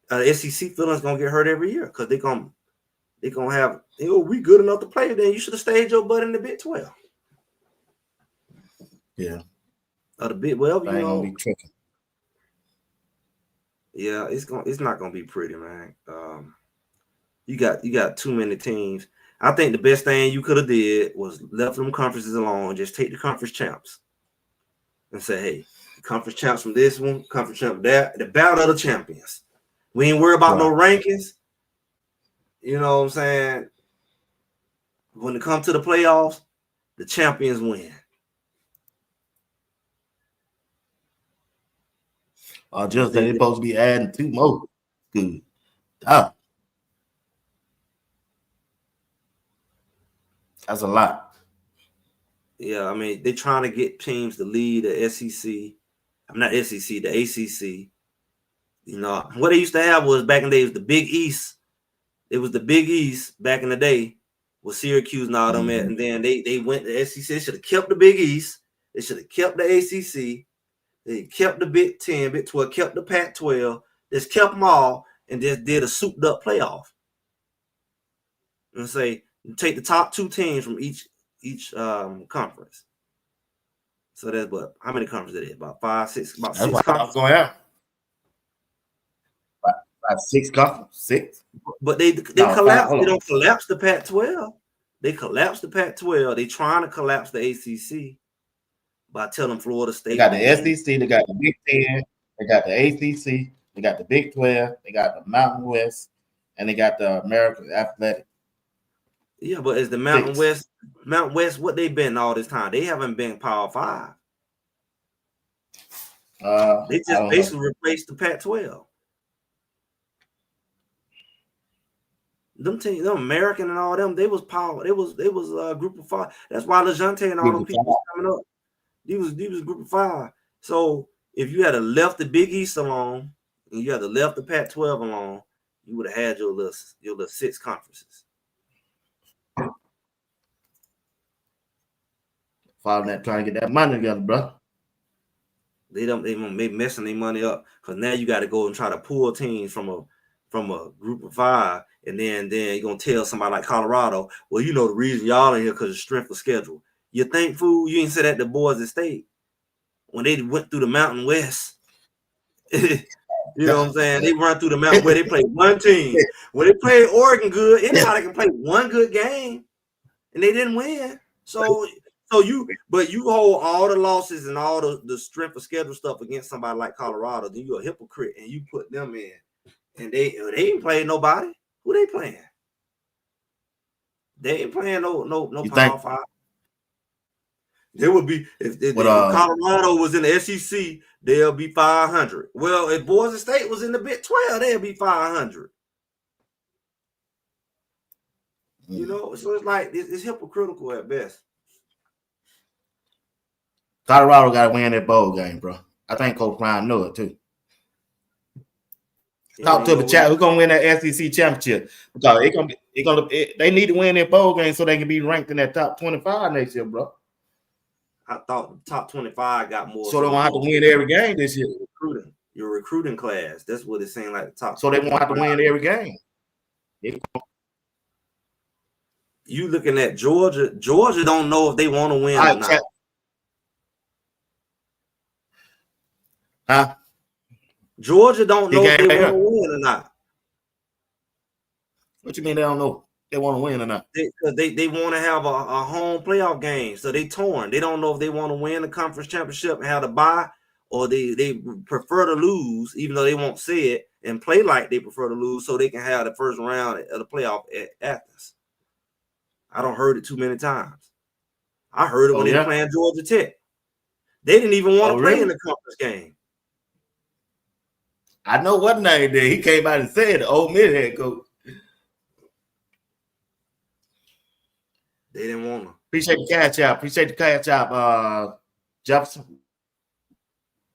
SEC feelings gonna get hurt every year because they're gonna have, we good enough to play. Then you should have stayed your butt in the Big 12. Yeah. Or the Big 12, gonna be tricky. Yeah, it's not gonna be pretty, man. You got too many teams. I think the best thing you could have did was left them conferences alone. Just take the conference champs and say, hey, conference champs from this one, conference champ that, the battle of the champions. We ain't worry about no rankings. You know what I'm saying? When it comes to the playoffs, the champions win. Just that they're supposed to be adding 2 more. Good. That's a lot. Yeah, I mean, they're trying to get teams to lead the SEC. I'm not SEC, the ACC. What they used to have was back in the day, it was the Big East. It was the Big East back in the day with Syracuse and all them. And then they went to SEC. They should have kept the Big East. They should have kept the ACC. They kept the Big 10, Big 12, kept the Pac-12. just kept them all and just did a souped up playoff. And say you take the top 2 teams from each conference. So that's what? How many conferences it is? About 5, 6, about That's 6 what I was conferences. going out. About 6 conferences, 6. But they No, collapse. 5, They don't collapse the Pac-12. They collapse the Pac-12. They trying to collapse the ACC by telling Florida State. They got the SEC. They got the Big 10. They got the ACC. They got the Big 12. They got the Mountain West, and they got the American Athletic. Yeah, but is the Mountain West what they been all this time? They haven't been Power 5. They just basically replaced the Pac-12. Them teams, them American and all them, they was power. They was group of 5. That's why LeJounte and all them people was coming up. He was group of 5. So if you had left the Big East alone and you had left the Pac-12 alone, you would have had your little 6 conferences. Following that, trying to get that money together, bro. They messing their money up because now you got to go and try to pull teams from a group of 5, and then you're gonna tell somebody like Colorado, well, you know the reason y'all in here because of strength of schedule. You think, fool, you ain't said that to Boise State when they went through the Mountain West. You know what I'm saying? They run through the mountain where they play one team. When they played Oregon good, anybody can play one good game, and they didn't win. So you hold all the losses and all the strength of schedule stuff against somebody like Colorado, then you're a hypocrite and you put them in. And they ain't playing nobody. Who they playing? They ain't playing no Power 5. There would be if Colorado was in the SEC, they'll be 500. Well, if Boise State was in the Big 12, they'll be 500. You know, so it's like it's hypocritical at best. Colorado got to win that bowl game, bro. I think Coach Brown know it too. Talk to the chat. Who's gonna win that SEC championship? Because they need to win their bowl game so they can be ranked in that top 25 next year, bro. I thought the top 25 got more. So they won't have to win every game this year. Your recruiting class. That's what it's saying. Like the top. So they won't have to win every game. You looking at Georgia? Georgia don't know if they want to win or not. Huh? Georgia don't know if they want to win or not. What you mean they don't know they want to win or not? They want to have a home playoff game, so they torn. They don't know if they want to win the conference championship and have to bye, or they prefer to lose, even though they won't say it, and play like they prefer to lose, so they can have the first round of the playoff at Athens. I don't heard it too many times. I heard it when they were playing Georgia Tech. They didn't even want to play in the conference game. I know what name did. He came out and said the Ole Miss head coach. They didn't want to. Appreciate the catch out. Appreciate the catch out, Jefferson.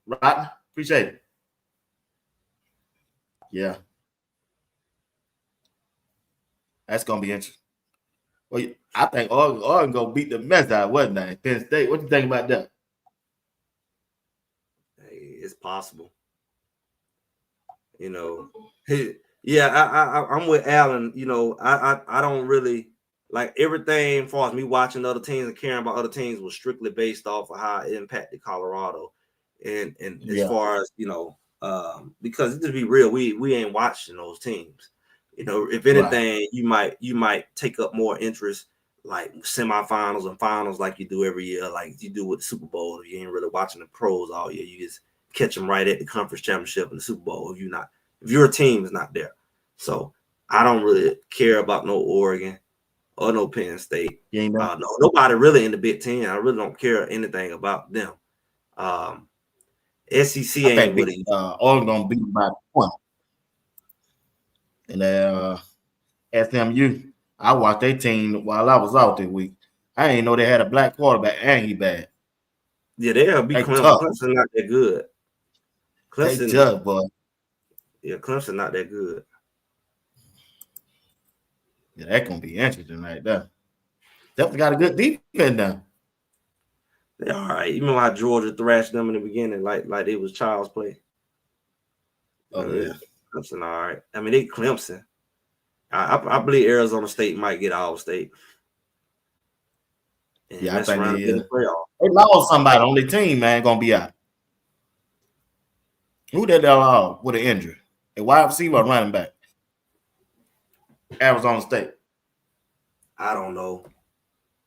Right? Appreciate it. Yeah. That's gonna be interesting. Well, I think Oregon gonna beat the mess out of what name? Penn State. What you think about that? Hey, it's possible. You know, yeah, I'm with Alan. You know, I don't really like everything as far as me watching other teams and caring about other teams was strictly based off of how it impacted Colorado, and as far as because to be real, we ain't watching those teams. You know, if anything, you might take up more interest like semifinals and finals like you do every year, like you do with the Super Bowl. You ain't really watching the pros all year. You just catch them right at the conference championship and the Super Bowl if your team is not there. So I don't really care about no Oregon or no Penn State. Nobody really in the Big Ten. I really don't care anything about them. SEC ain't really. Oregon gonna beat by 20. And SMU, I watched their team while I was out this week. I didn't know they had a black quarterback and he bad. Yeah, they'll be Clemson. Clemson not that good. Clemson, tough, boy. Yeah, Clemson not that good. Yeah, that's gonna be interesting right there. Definitely got a good defense now. They all right. You know how Georgia thrashed them in the beginning, like it was child's play. Oh Yeah, yeah. Clemson, all right. I mean, they Clemson. I believe Arizona State might get Iowa State. And Yeah, I mess think around they and get is. a playoff. They lost somebody on their team, man, gonna be out. Who did they lost with an injury? A wide receiver or running back? Arizona State. I don't know.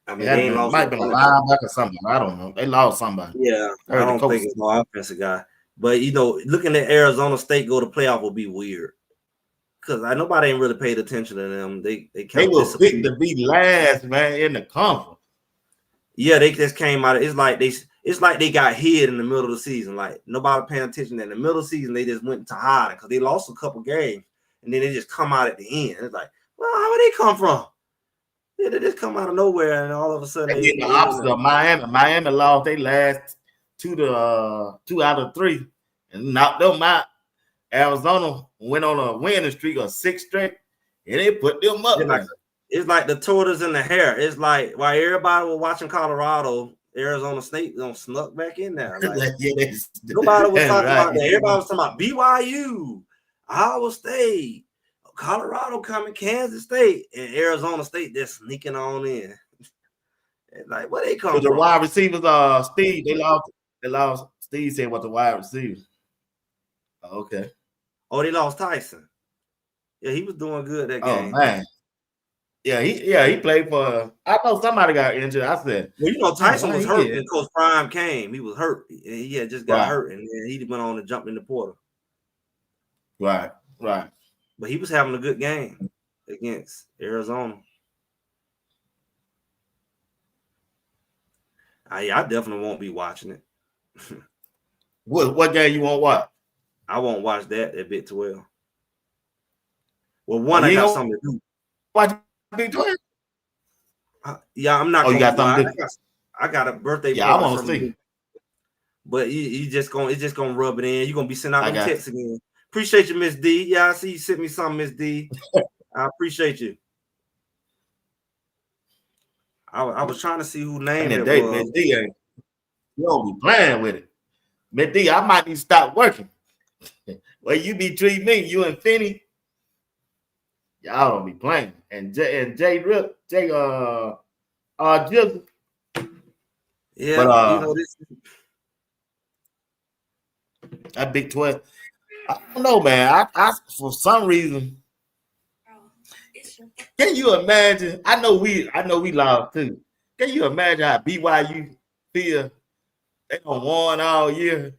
I It mean, had they ain't been, lost might no have been a running back. linebacker or something. I don't know. They lost somebody. Yeah, I I heard the don't coach. think it's no offensive guy. But looking at Arizona State go to playoff will be weird because nobody ain't really paid attention to them. They They kind of were picked disappeared. to be last, man, in the conference. Yeah, they just came out. It's like they got hid in the middle of the season. Like nobody paying attention. In the middle of the season, they just went to hiding because they lost a couple games, and then they just come out at the end. It's like, well, how did they come from? Yeah, they just come out of nowhere, and all of a sudden They did the opposite of Miami. Miami lost their last two out of three and knocked them out. Arizona went on a winning streak of 6 straight, and they put them up there. It's like the tortoise and the hare. It's like while everybody was watching Colorado, Arizona State snuck back in there. Like, nobody was talking about that. Everybody was talking about BYU, Iowa State, Colorado coming, Kansas State, and Arizona State just sneaking on in. Like, where they come from? The wide receivers, Steve, they lost. Steve said what the wide receivers. Okay. Oh, they lost Tyson. Yeah, he was doing good that game. Oh man. Yeah, he played for. I know somebody got injured. I said, well, Tyson was hurt when Coach Prime came. He was hurt. He had just got hurt, and then he went on and jumped in the portal. Right. But he was having a good game against Arizona. I definitely won't be watching it. What game you won't watch? I won't watch that at Big 12. Well, one, I got something to do. Watch Big 12? Yeah, I'm not. Oh, you got something to do? I got a birthday. Yeah, I want to see. But it's just gonna rub it in. You're gonna be sending out them texts again. Appreciate you, Miss D. Yeah, I see you sent me something, Miss D. I appreciate you. I was trying to see who named it was. Miss D, you don't be playing with it. Miss D, I might need to stop working. Well, you be treating me, you and Finney. Y'all don't be playing. And Jay Rip, Jay Jizzle. Yeah, but this that Big 12. I don't know, man. I for some reason. Can you imagine? I know we lost too. Can you imagine how BYU feel? They don't won all year.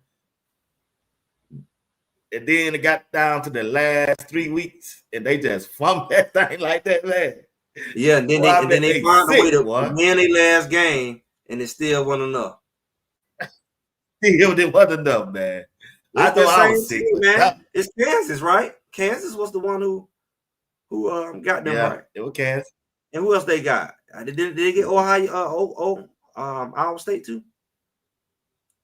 And then it got down to the last 3 weeks, and they just fumbled that thing like that, man. Yeah, and then they found a way to win their last game, and it still wasn't enough. It wasn't enough, man. I thought I was sick, man. It's Kansas, right? Kansas was the one who got them right. It was Kansas. And who else they got? Did they get Ohio? Iowa State too?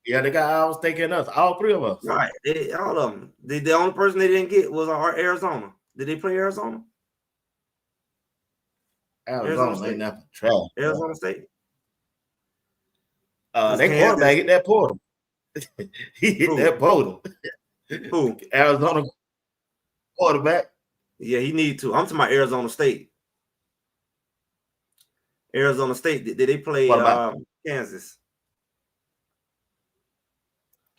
Yeah, they got Iowa State and us. All three of us. Right. All of them. The only person they didn't get was Arizona. Did they play Arizona? Arizona ain't nothing trash. Arizona State. They quarterback hit that portal. He hit that portal. Who? Arizona quarterback. Yeah, he need to. I'm talking about Arizona State. Arizona State. Did they play Kansas?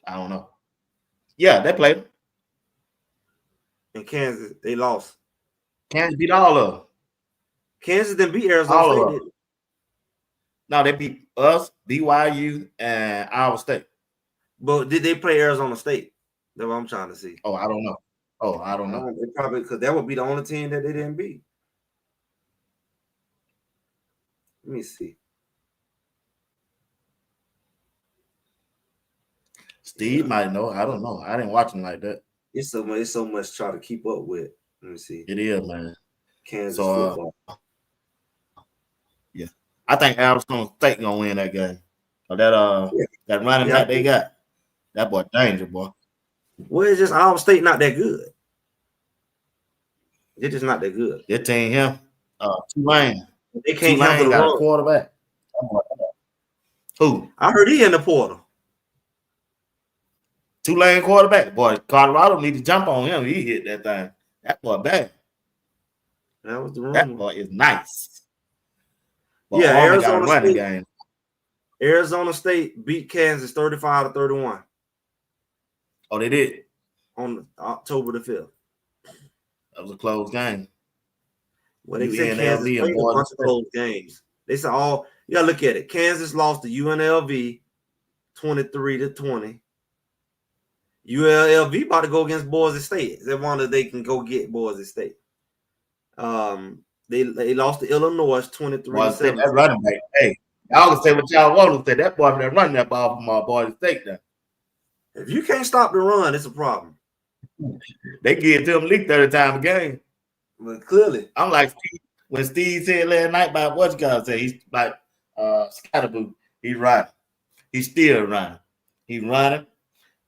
I don't know. Yeah, they played. In Kansas, they lost. Kansas beat all of them. Kansas didn't beat Arizona State. No, they beat us, BYU, and Iowa State. But did they play Arizona State? That's what I'm trying to see. Oh, I don't know. They probably, because that would be the only team that they didn't beat. Let me see. Steve might know. I don't know. I didn't watch him like that. It's so much to try to keep up with. Let me see. It is, man. Kansas football. Yeah, I think Arizona State gonna win that game. Or that running back they got. That boy danger, boy. Well, it's just Iowa State not that good. They're just not that good. Their team him, Tulane. They can't handle the got a quarterback. Who? I heard he in the portal. Two-lane quarterback. Boy, Colorado need to jump on him. He hit that thing. That boy bad. That was the rumor. That boy is nice. But Yeah, Army got a Arizona running State. game. Arizona State beat Kansas 35-31 Oh, they did. on October the 5th. That was a close game. Well, they said Kansas UNLV played and a bunch Boise of close games. They said you gotta look at it. Kansas lost to UNLV 23-20. UNLV about to go against Boise State. They wonder they can go get Boise State. They lost to Illinois 23-7. That running back. Hey, y'all can say what y'all want to say. That boy that running that ball from Boise State now. If you can't stop the run, it's a problem. They give it to him at least 30 times a game. But clearly, I'm like when Steve said last night about what you gotta say, he's like Scatterboo. He's running. He's still running. He's running.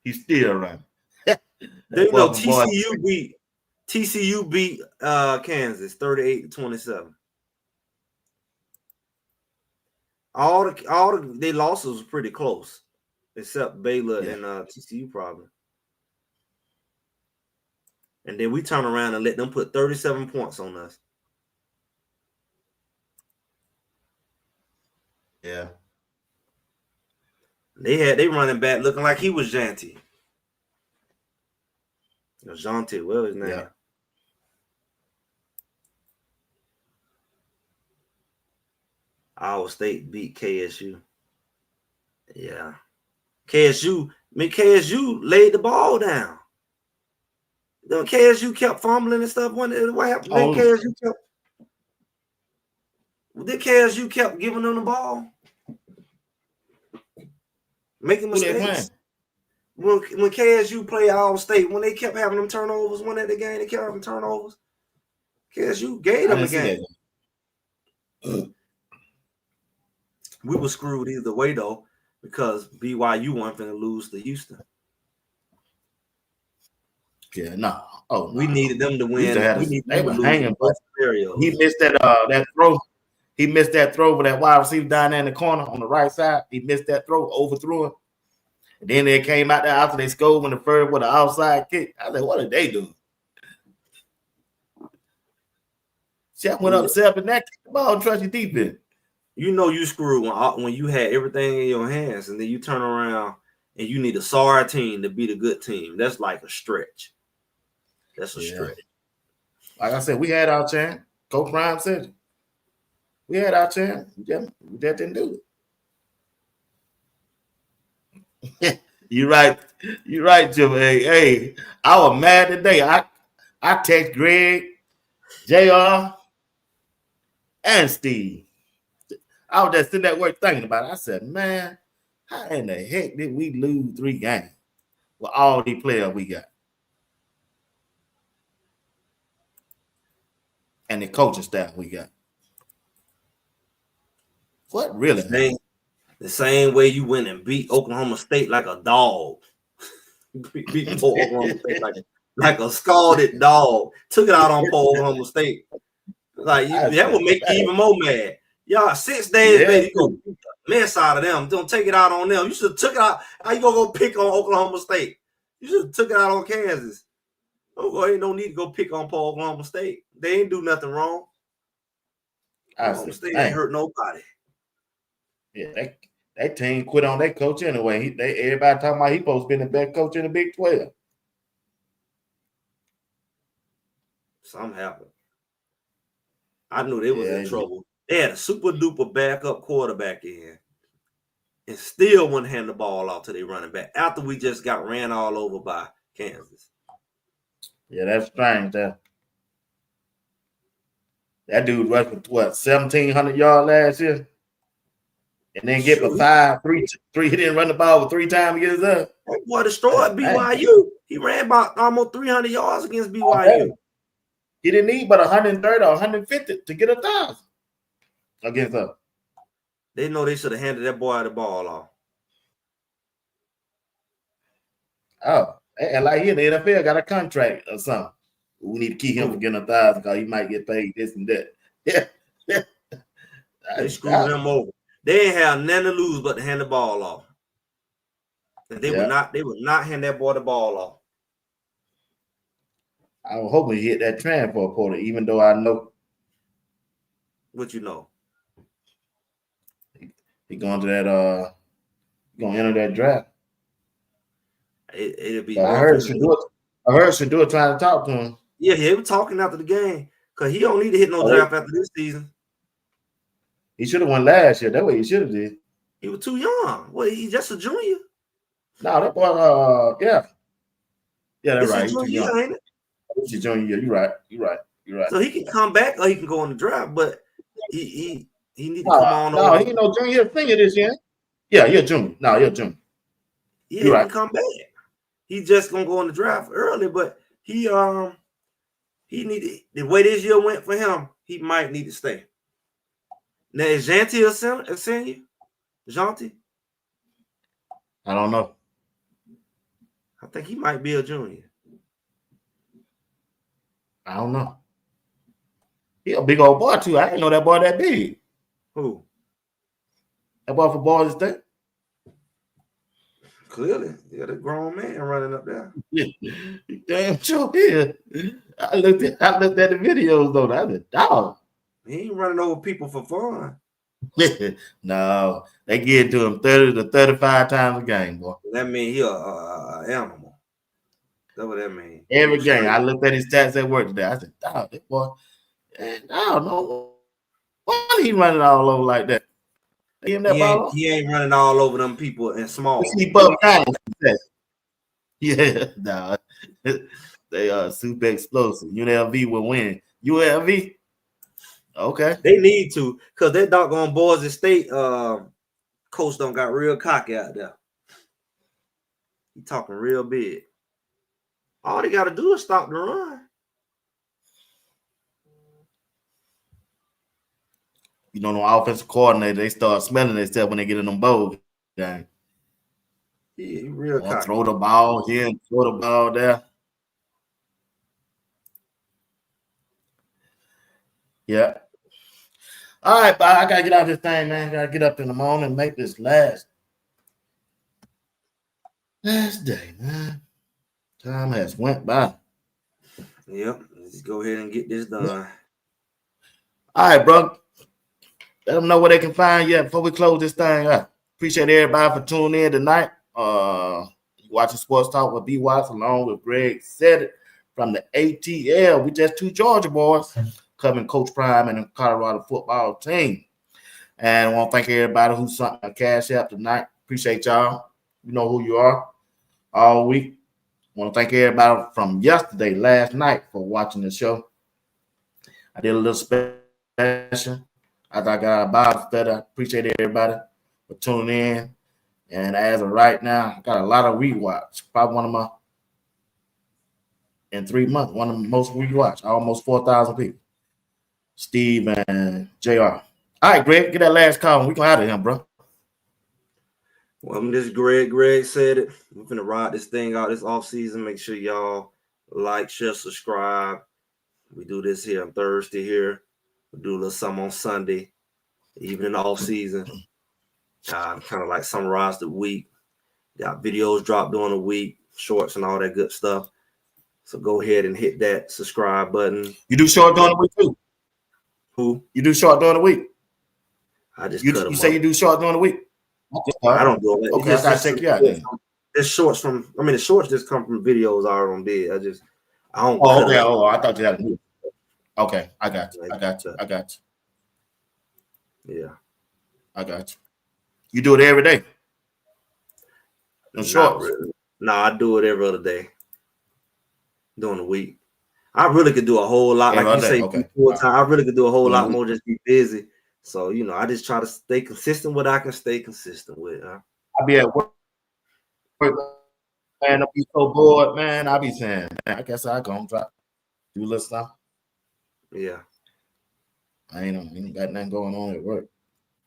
He's still running. they know TCU beat Kansas 38-27. All the they losses was pretty close, except Baylor and TCU probably. And then we turn around and let them put 37 points on us. Yeah. They running back looking like he was Janty. Janty, what was his name? Yeah. Iowa State beat KSU. Yeah. KSU laid the ball down. Then KSU kept fumbling and stuff. What happened? Then KSU kept giving them the ball, making mistakes. When KSU played Iowa State, when they kept having them turnovers, when at the game they kept having turnovers, KSU gave them a game. We were screwed either way though, because BYU wasn't going to lose to Houston. Yeah, no. Oh, we needed them to win. They were hanging, but he missed that throw. He missed that throw with that wide receiver down there in the corner on the right side. He missed that throw, overthrew him. And then they came out there after they scored when the first with an outside kick. I was like, what are they doing? Shaq went up 7 that kicked the ball and trust your defense. You know you screwed when you had everything in your hands and then you turn around and you need a sorry team to beat a good team. That's like a stretch. That's a stretch. Like I said, we had our chance. Coach Prime said it. We had our chance. Yeah, we just didn't do it. You're right. You're right, Jim. Hey, I was mad today. I text Greg, JR, and Steve. I was just sitting at work thinking about it. I said, man, how in the heck did we lose 3 games with all these players we got? And the coaching staff we got. What really happened? The same way you went and beat Oklahoma State like a dog. beat Oklahoma State like a scalded dog. Took it out on Oklahoma State. Like that would make you even more mad. Y'all 6 days, baby, you go beat the mess out of them. Don't take it out on them. You should have took it out. How you gonna go pick on Oklahoma State? You should have took it out on Kansas. Ain't no need to go pick on Oklahoma State. They ain't do nothing wrong. Oklahoma State ain't hurt nobody. Yeah, that team quit on their coach anyway. Everybody talking about he supposed to be the best coach in the Big 12. Something happened. I knew they was in trouble. They had a super duper backup quarterback in and still wouldn't hand the ball off to their running back after we just got ran all over by Kansas. Yeah, that's strange. That dude rushed for what, 1,700 yards last year? And then get for 5, 3. He didn't run the ball for 3 times to get his up. That boy destroyed BYU. He ran about almost 300 yards against BYU. He didn't need but 130 or 150 to get 1,000 against us. They know they should have handed that boy the ball off. Oh, and like he in the NFL got a contract or something. We need to keep him from getting 1,000 because he might get paid this and that. Yeah. They screwed him over. They ain't have nothing to lose but to hand the ball off. They would not hand that boy the ball off. I was hoping he hit that transfer portal, even though I know What you know? he going to that gonna enter that draft. It'll be. But I heard Shedeur trying to talk to him. Yeah, he was talking after the game because he don't need to hit no draft after this season. He should have won last year. That's what he should have did. He was too young. Well, he's just a junior. No, that boy, yeah, that's right. He's too young, ain't it? It's a junior year. You're right. So he can come back or he can go on the draft, but he need to come on. No, he ain't no junior, senior this year. Yeah, you're a junior. No, you're a junior. Yeah, he can come back. He just gonna go on the draft early, but he needed the way this year went for him. He might need to stay. Now is Janty a senior? Janty? I don't know. I think he might be a junior. I don't know. He a big old boy too. I didn't know that boy that big. Who? That boy for Boys State. Clearly, yeah, the grown man running up there. Damn sure is. I looked at the videos though. I said, dog. He ain't running over people for fun. No, they get to him 30 to 35 times a game, boy. That mean he a animal. That's what that means. Every game. I looked at his stats at work today. I said, dog, that boy, I don't know why he running all over like that. He ain't running all over them people in small. Yeah, nah. They are super explosive. UNLV will win. UNLV? Okay. They need to, because that doggone Boise State coach done got real cocky out there. He talking real big. All they got to do is stop the run. You know, the offensive coordinator, they start smelling themselves when they get in them bowl games. Yeah, he real cocky. Throw the ball here and throw the ball there. Yeah. All right, but I got to get out of this thing, man. Got to get up in the morning and make this last day, man. Time has went by. Yep. Let's go ahead and get this done. Yeah. All right, bro. Let them know where they can find you before we close this thing up. Appreciate everybody for tuning in tonight. Watching Sports Talk with B. Watts along with Greg Said It from the ATL. We just two Georgia boys covering Coach Prime and the Colorado football team. And I want to thank everybody who sent a cash app tonight. Appreciate y'all. You know who you are all week. I want to thank everybody from last night for watching the show. I did a little special. I got a Bible study. I appreciate everybody for tuning in. And as of right now, I got a lot of rewatch. Probably in 3 months, one of the most rewatched. Almost 4,000 people. Steve and JR. All right, Greg, get that last call and we go out of him, bro. Well, this Greg said it. We're going to ride this thing out this offseason. Make sure y'all like, share, subscribe. We do this here on Thursday here. We do a little something on Sunday, even in the off season. Kind of like summarize the week. Got videos dropped during the week, shorts and all that good stuff. So go ahead and hit that subscribe button. You do short during the week too? Who? You do short during the week? I just you say you do short during the week? I don't do it. Okay, I gotta check you out then. The shorts just come from videos I already did. I don't. Oh, okay. Oh, I thought you had to do it. Okay, I got you. Yeah. I got you. You do it every day? No shorts? Really. No, I do it every other day. During the week. I really could do a whole lot. Like you say, full time. I really could do a whole lot more, just be busy. So, I just try to stay consistent with what I can stay consistent with. Huh? I be at work, man. I be so bored, man. I be saying, man, I guess I go and do a little stuff. Yeah. I ain't got nothing going on at work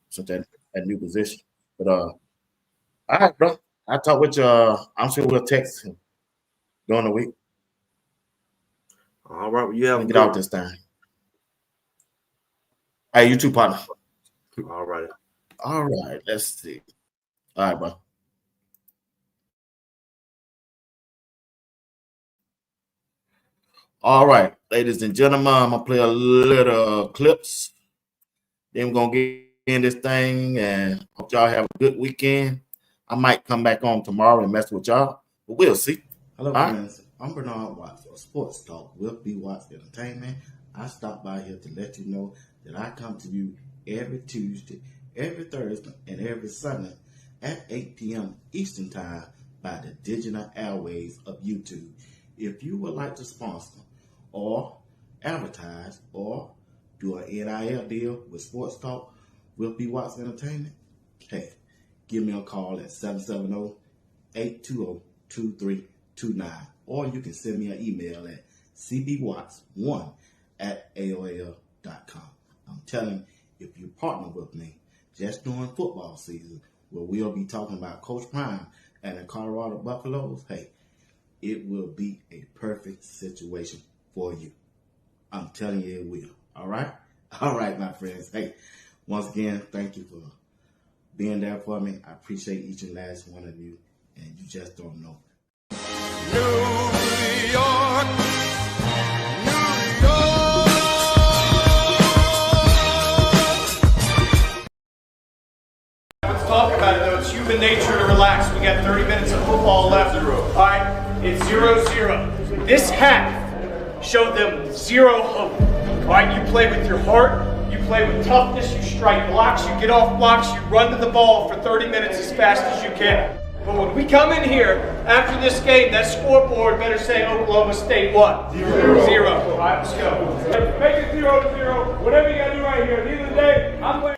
since that new position. But all right, bro. I talk with you. I'm sure we'll text him during the week. All right, well, you have get out this thing. Hey, you too, partner. All right. All right. Let's see. All right, bro. All right, ladies and gentlemen, I'm going to play a little clips. Then we're going to get in this thing, and hope y'all have a good weekend. I might come back on tomorrow and mess with y'all, but we'll see. Hello, friends. I'm Bernard Watts for Sports Talk with B. Watts Entertainment. I stopped by here to let you know that I come to you every Tuesday, every Thursday, and every Sunday at 8 p.m. Eastern Time by the digital airwaves of YouTube. If you would like to sponsor or advertise or do an NIL deal with Sports Talk with B. Watts Entertainment, hey, give me a call at 770-820-2329. Or you can send me an email at cbwatts1@aol.com. I'm telling you, if you partner with me just during football season, where we'll be talking about Coach Prime and the Colorado Buffaloes, hey, it will be a perfect situation for you. I'm telling you it will. All right? All right, my friends. Hey, once again, thank you for being there for me. I appreciate each and last one of you, and you just don't know. New York, New York. Let's talk about it, though. It's human nature to relax. We got 30 minutes of football left. All right, it's 0-0. This half showed them zero hope. All right, you play with your heart. You play with toughness. You strike blocks. You get off blocks. You run to the ball for 30 minutes as fast as you can. But when we come in here after this game, that scoreboard better say Oklahoma State what? 0. All right, let's go. Make it 0-0. Whatever you got to do right here. At the end of the day, I'm playing.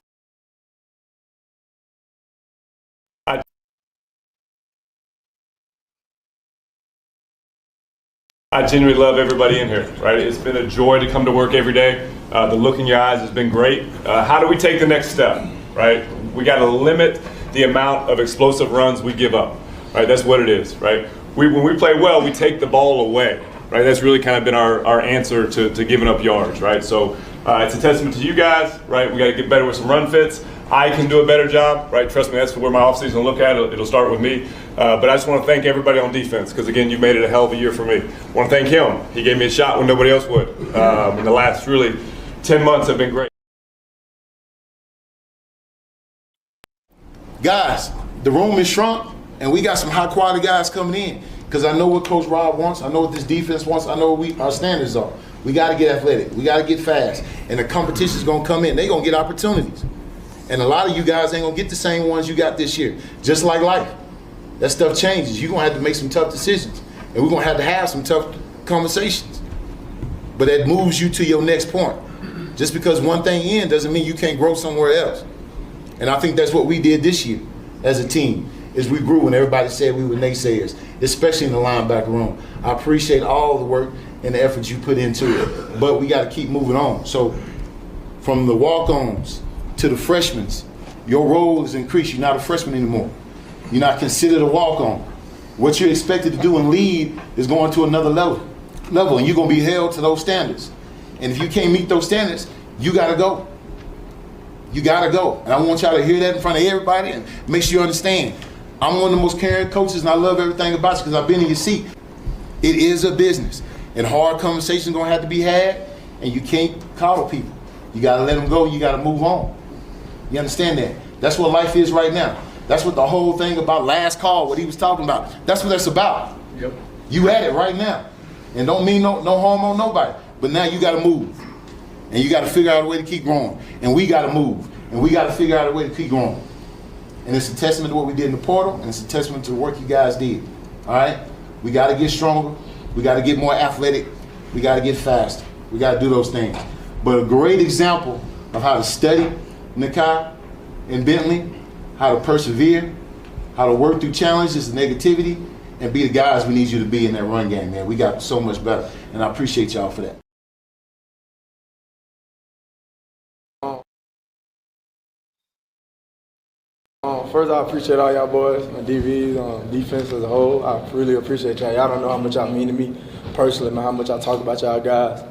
I genuinely love everybody in here, right? It's been a joy to come to work every day. The look in your eyes has been great. How do we take the next step, right? We got to limit the amount of explosive runs we give up, right? That's what it is, right? When we play well, we take the ball away, right? That's really kind of been our answer to giving up yards, right? So it's a testament to you guys, right? We got to get better with some run fits. I can do a better job, right? Trust me, that's where my offseason will look at. It'll start with me. But I just want to thank everybody on defense because, again, you made it a hell of a year for me. I want to thank him. He gave me a shot when nobody else would. In the last, really, 10 months have been great. Guys, the room is shrunk, and we got some high-quality guys coming in because I know what Coach Rob wants. I know what this defense wants. I know what our standards are. We got to get athletic. We got to get fast. And the competition is going to come in. They're going to get opportunities. And a lot of you guys ain't going to get the same ones you got this year. Just like life. That stuff changes. You're going to have to make some tough decisions. And we're going to have some tough conversations. But that moves you to your next point. Just because one thing in doesn't mean you can't grow somewhere else. And I think that's what we did this year as a team, is we grew when everybody said we were naysayers, especially in the linebacker room. I appreciate all the work and the efforts you put into it, but we got to keep moving on. So from the walk-ons to the freshmen, your role is increased. You're not a freshman anymore. You're not considered a walk-on. What you're expected to do and lead is going to another level, and you're going to be held to those standards. And if you can't meet those standards, you got to go. You got to go. And I want y'all to hear that in front of everybody and make sure you understand. I'm one of the most caring coaches, and I love everything about you because I've been in your seat. It is a business, and hard conversations going to have to be had, and you can't coddle people. You got to let them go. You got to move on. You understand that? That's what life is right now. That's what the whole thing about last call, what he was talking about, that's what that's about. Yep. You at it right now. And don't mean no harm on nobody. But now you got to move. And you got to figure out a way to keep growing. And we got to move. And we got to figure out a way to keep growing. And it's a testament to what we did in the portal, and it's a testament to the work you guys did. All right? We got to get stronger. We got to get more athletic. We got to get faster. We got to do those things. But a great example of how to study Nakai and Bentley, how to persevere, how to work through challenges and negativity, and be the guys we need you to be in that run game, man. We got so much better, and I appreciate y'all for that. First, I appreciate all y'all boys, my DVs, defense as a whole. I really appreciate y'all. Y'all don't know how much y'all mean to me personally, man, how much I talk about y'all guys.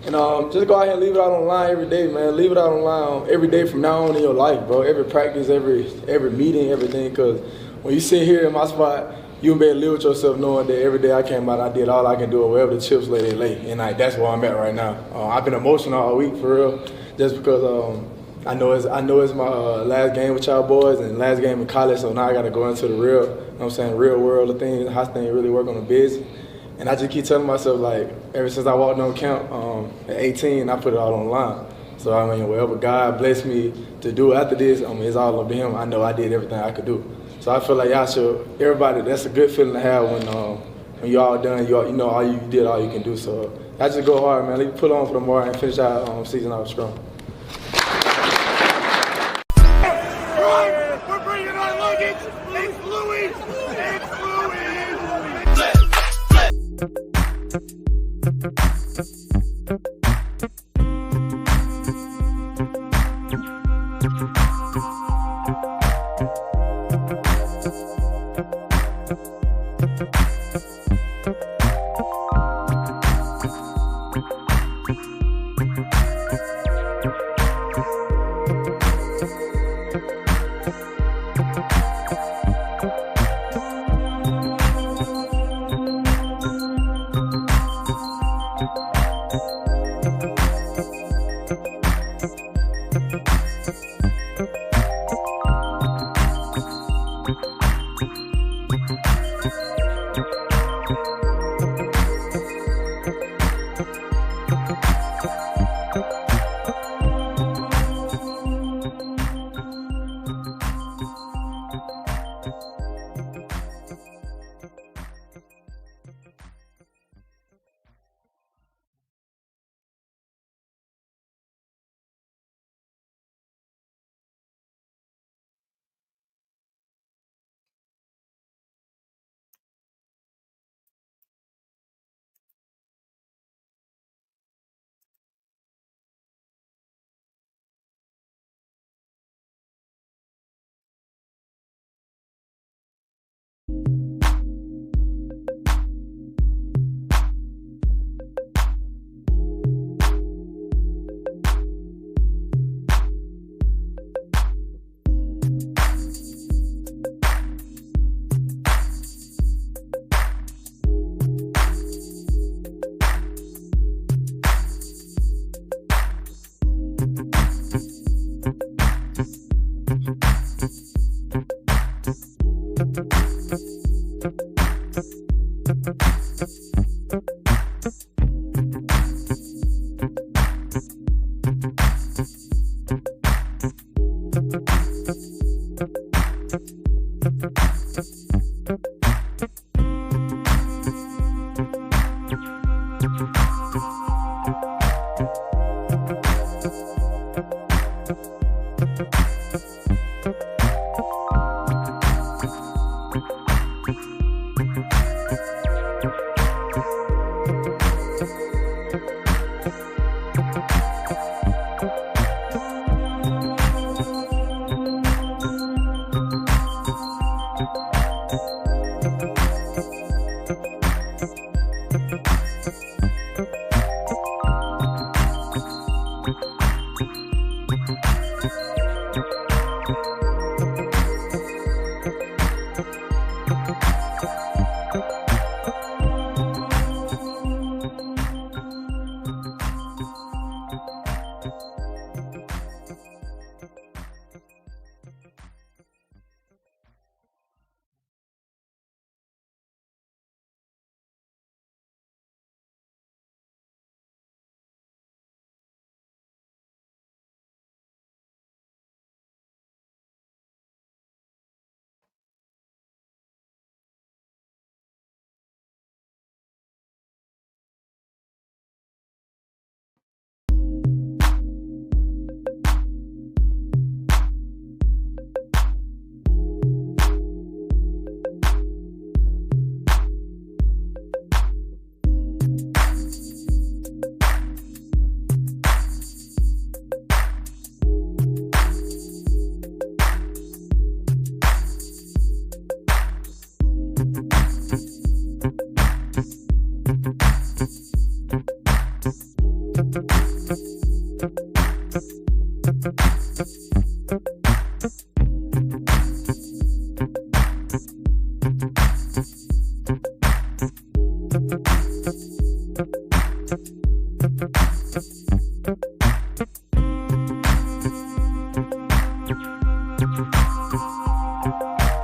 And just go out here and leave it out on the line every day, man. Leave it out on the line every day from now on in your life, bro. Every practice, every meeting, everything. Because when you sit here in my spot, you better live with yourself knowing that every day I came out, I did all I can do, and wherever the chips lay, they lay. And like, that's where I'm at right now. I've been emotional all week for real, just because I know it's my last game with y'all boys and last game in college, so now I got to go into the real, you know what I'm saying, real world of things, how things really work on the business. And I just keep telling myself, like, ever since I walked on camp at 18, I put it all on the line. So, I mean, whatever God blessed me to do after this, I mean, it's all up to Him. I know I did everything I could do. So I feel like y'all should, everybody, that's a good feeling to have when you all done, you know, all you did, all you can do. So I just go hard, man. Let's pull on for tomorrow and finish our season out strong. We're bringing our luggage. It's Louis. It's Louis.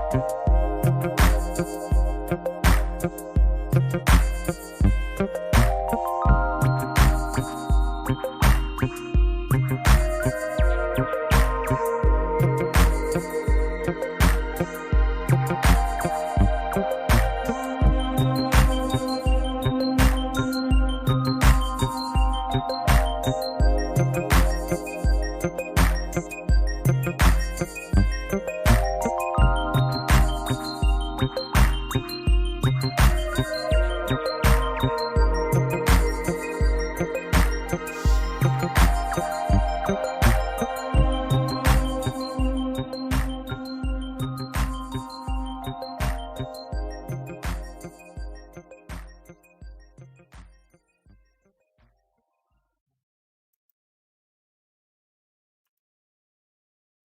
Bye.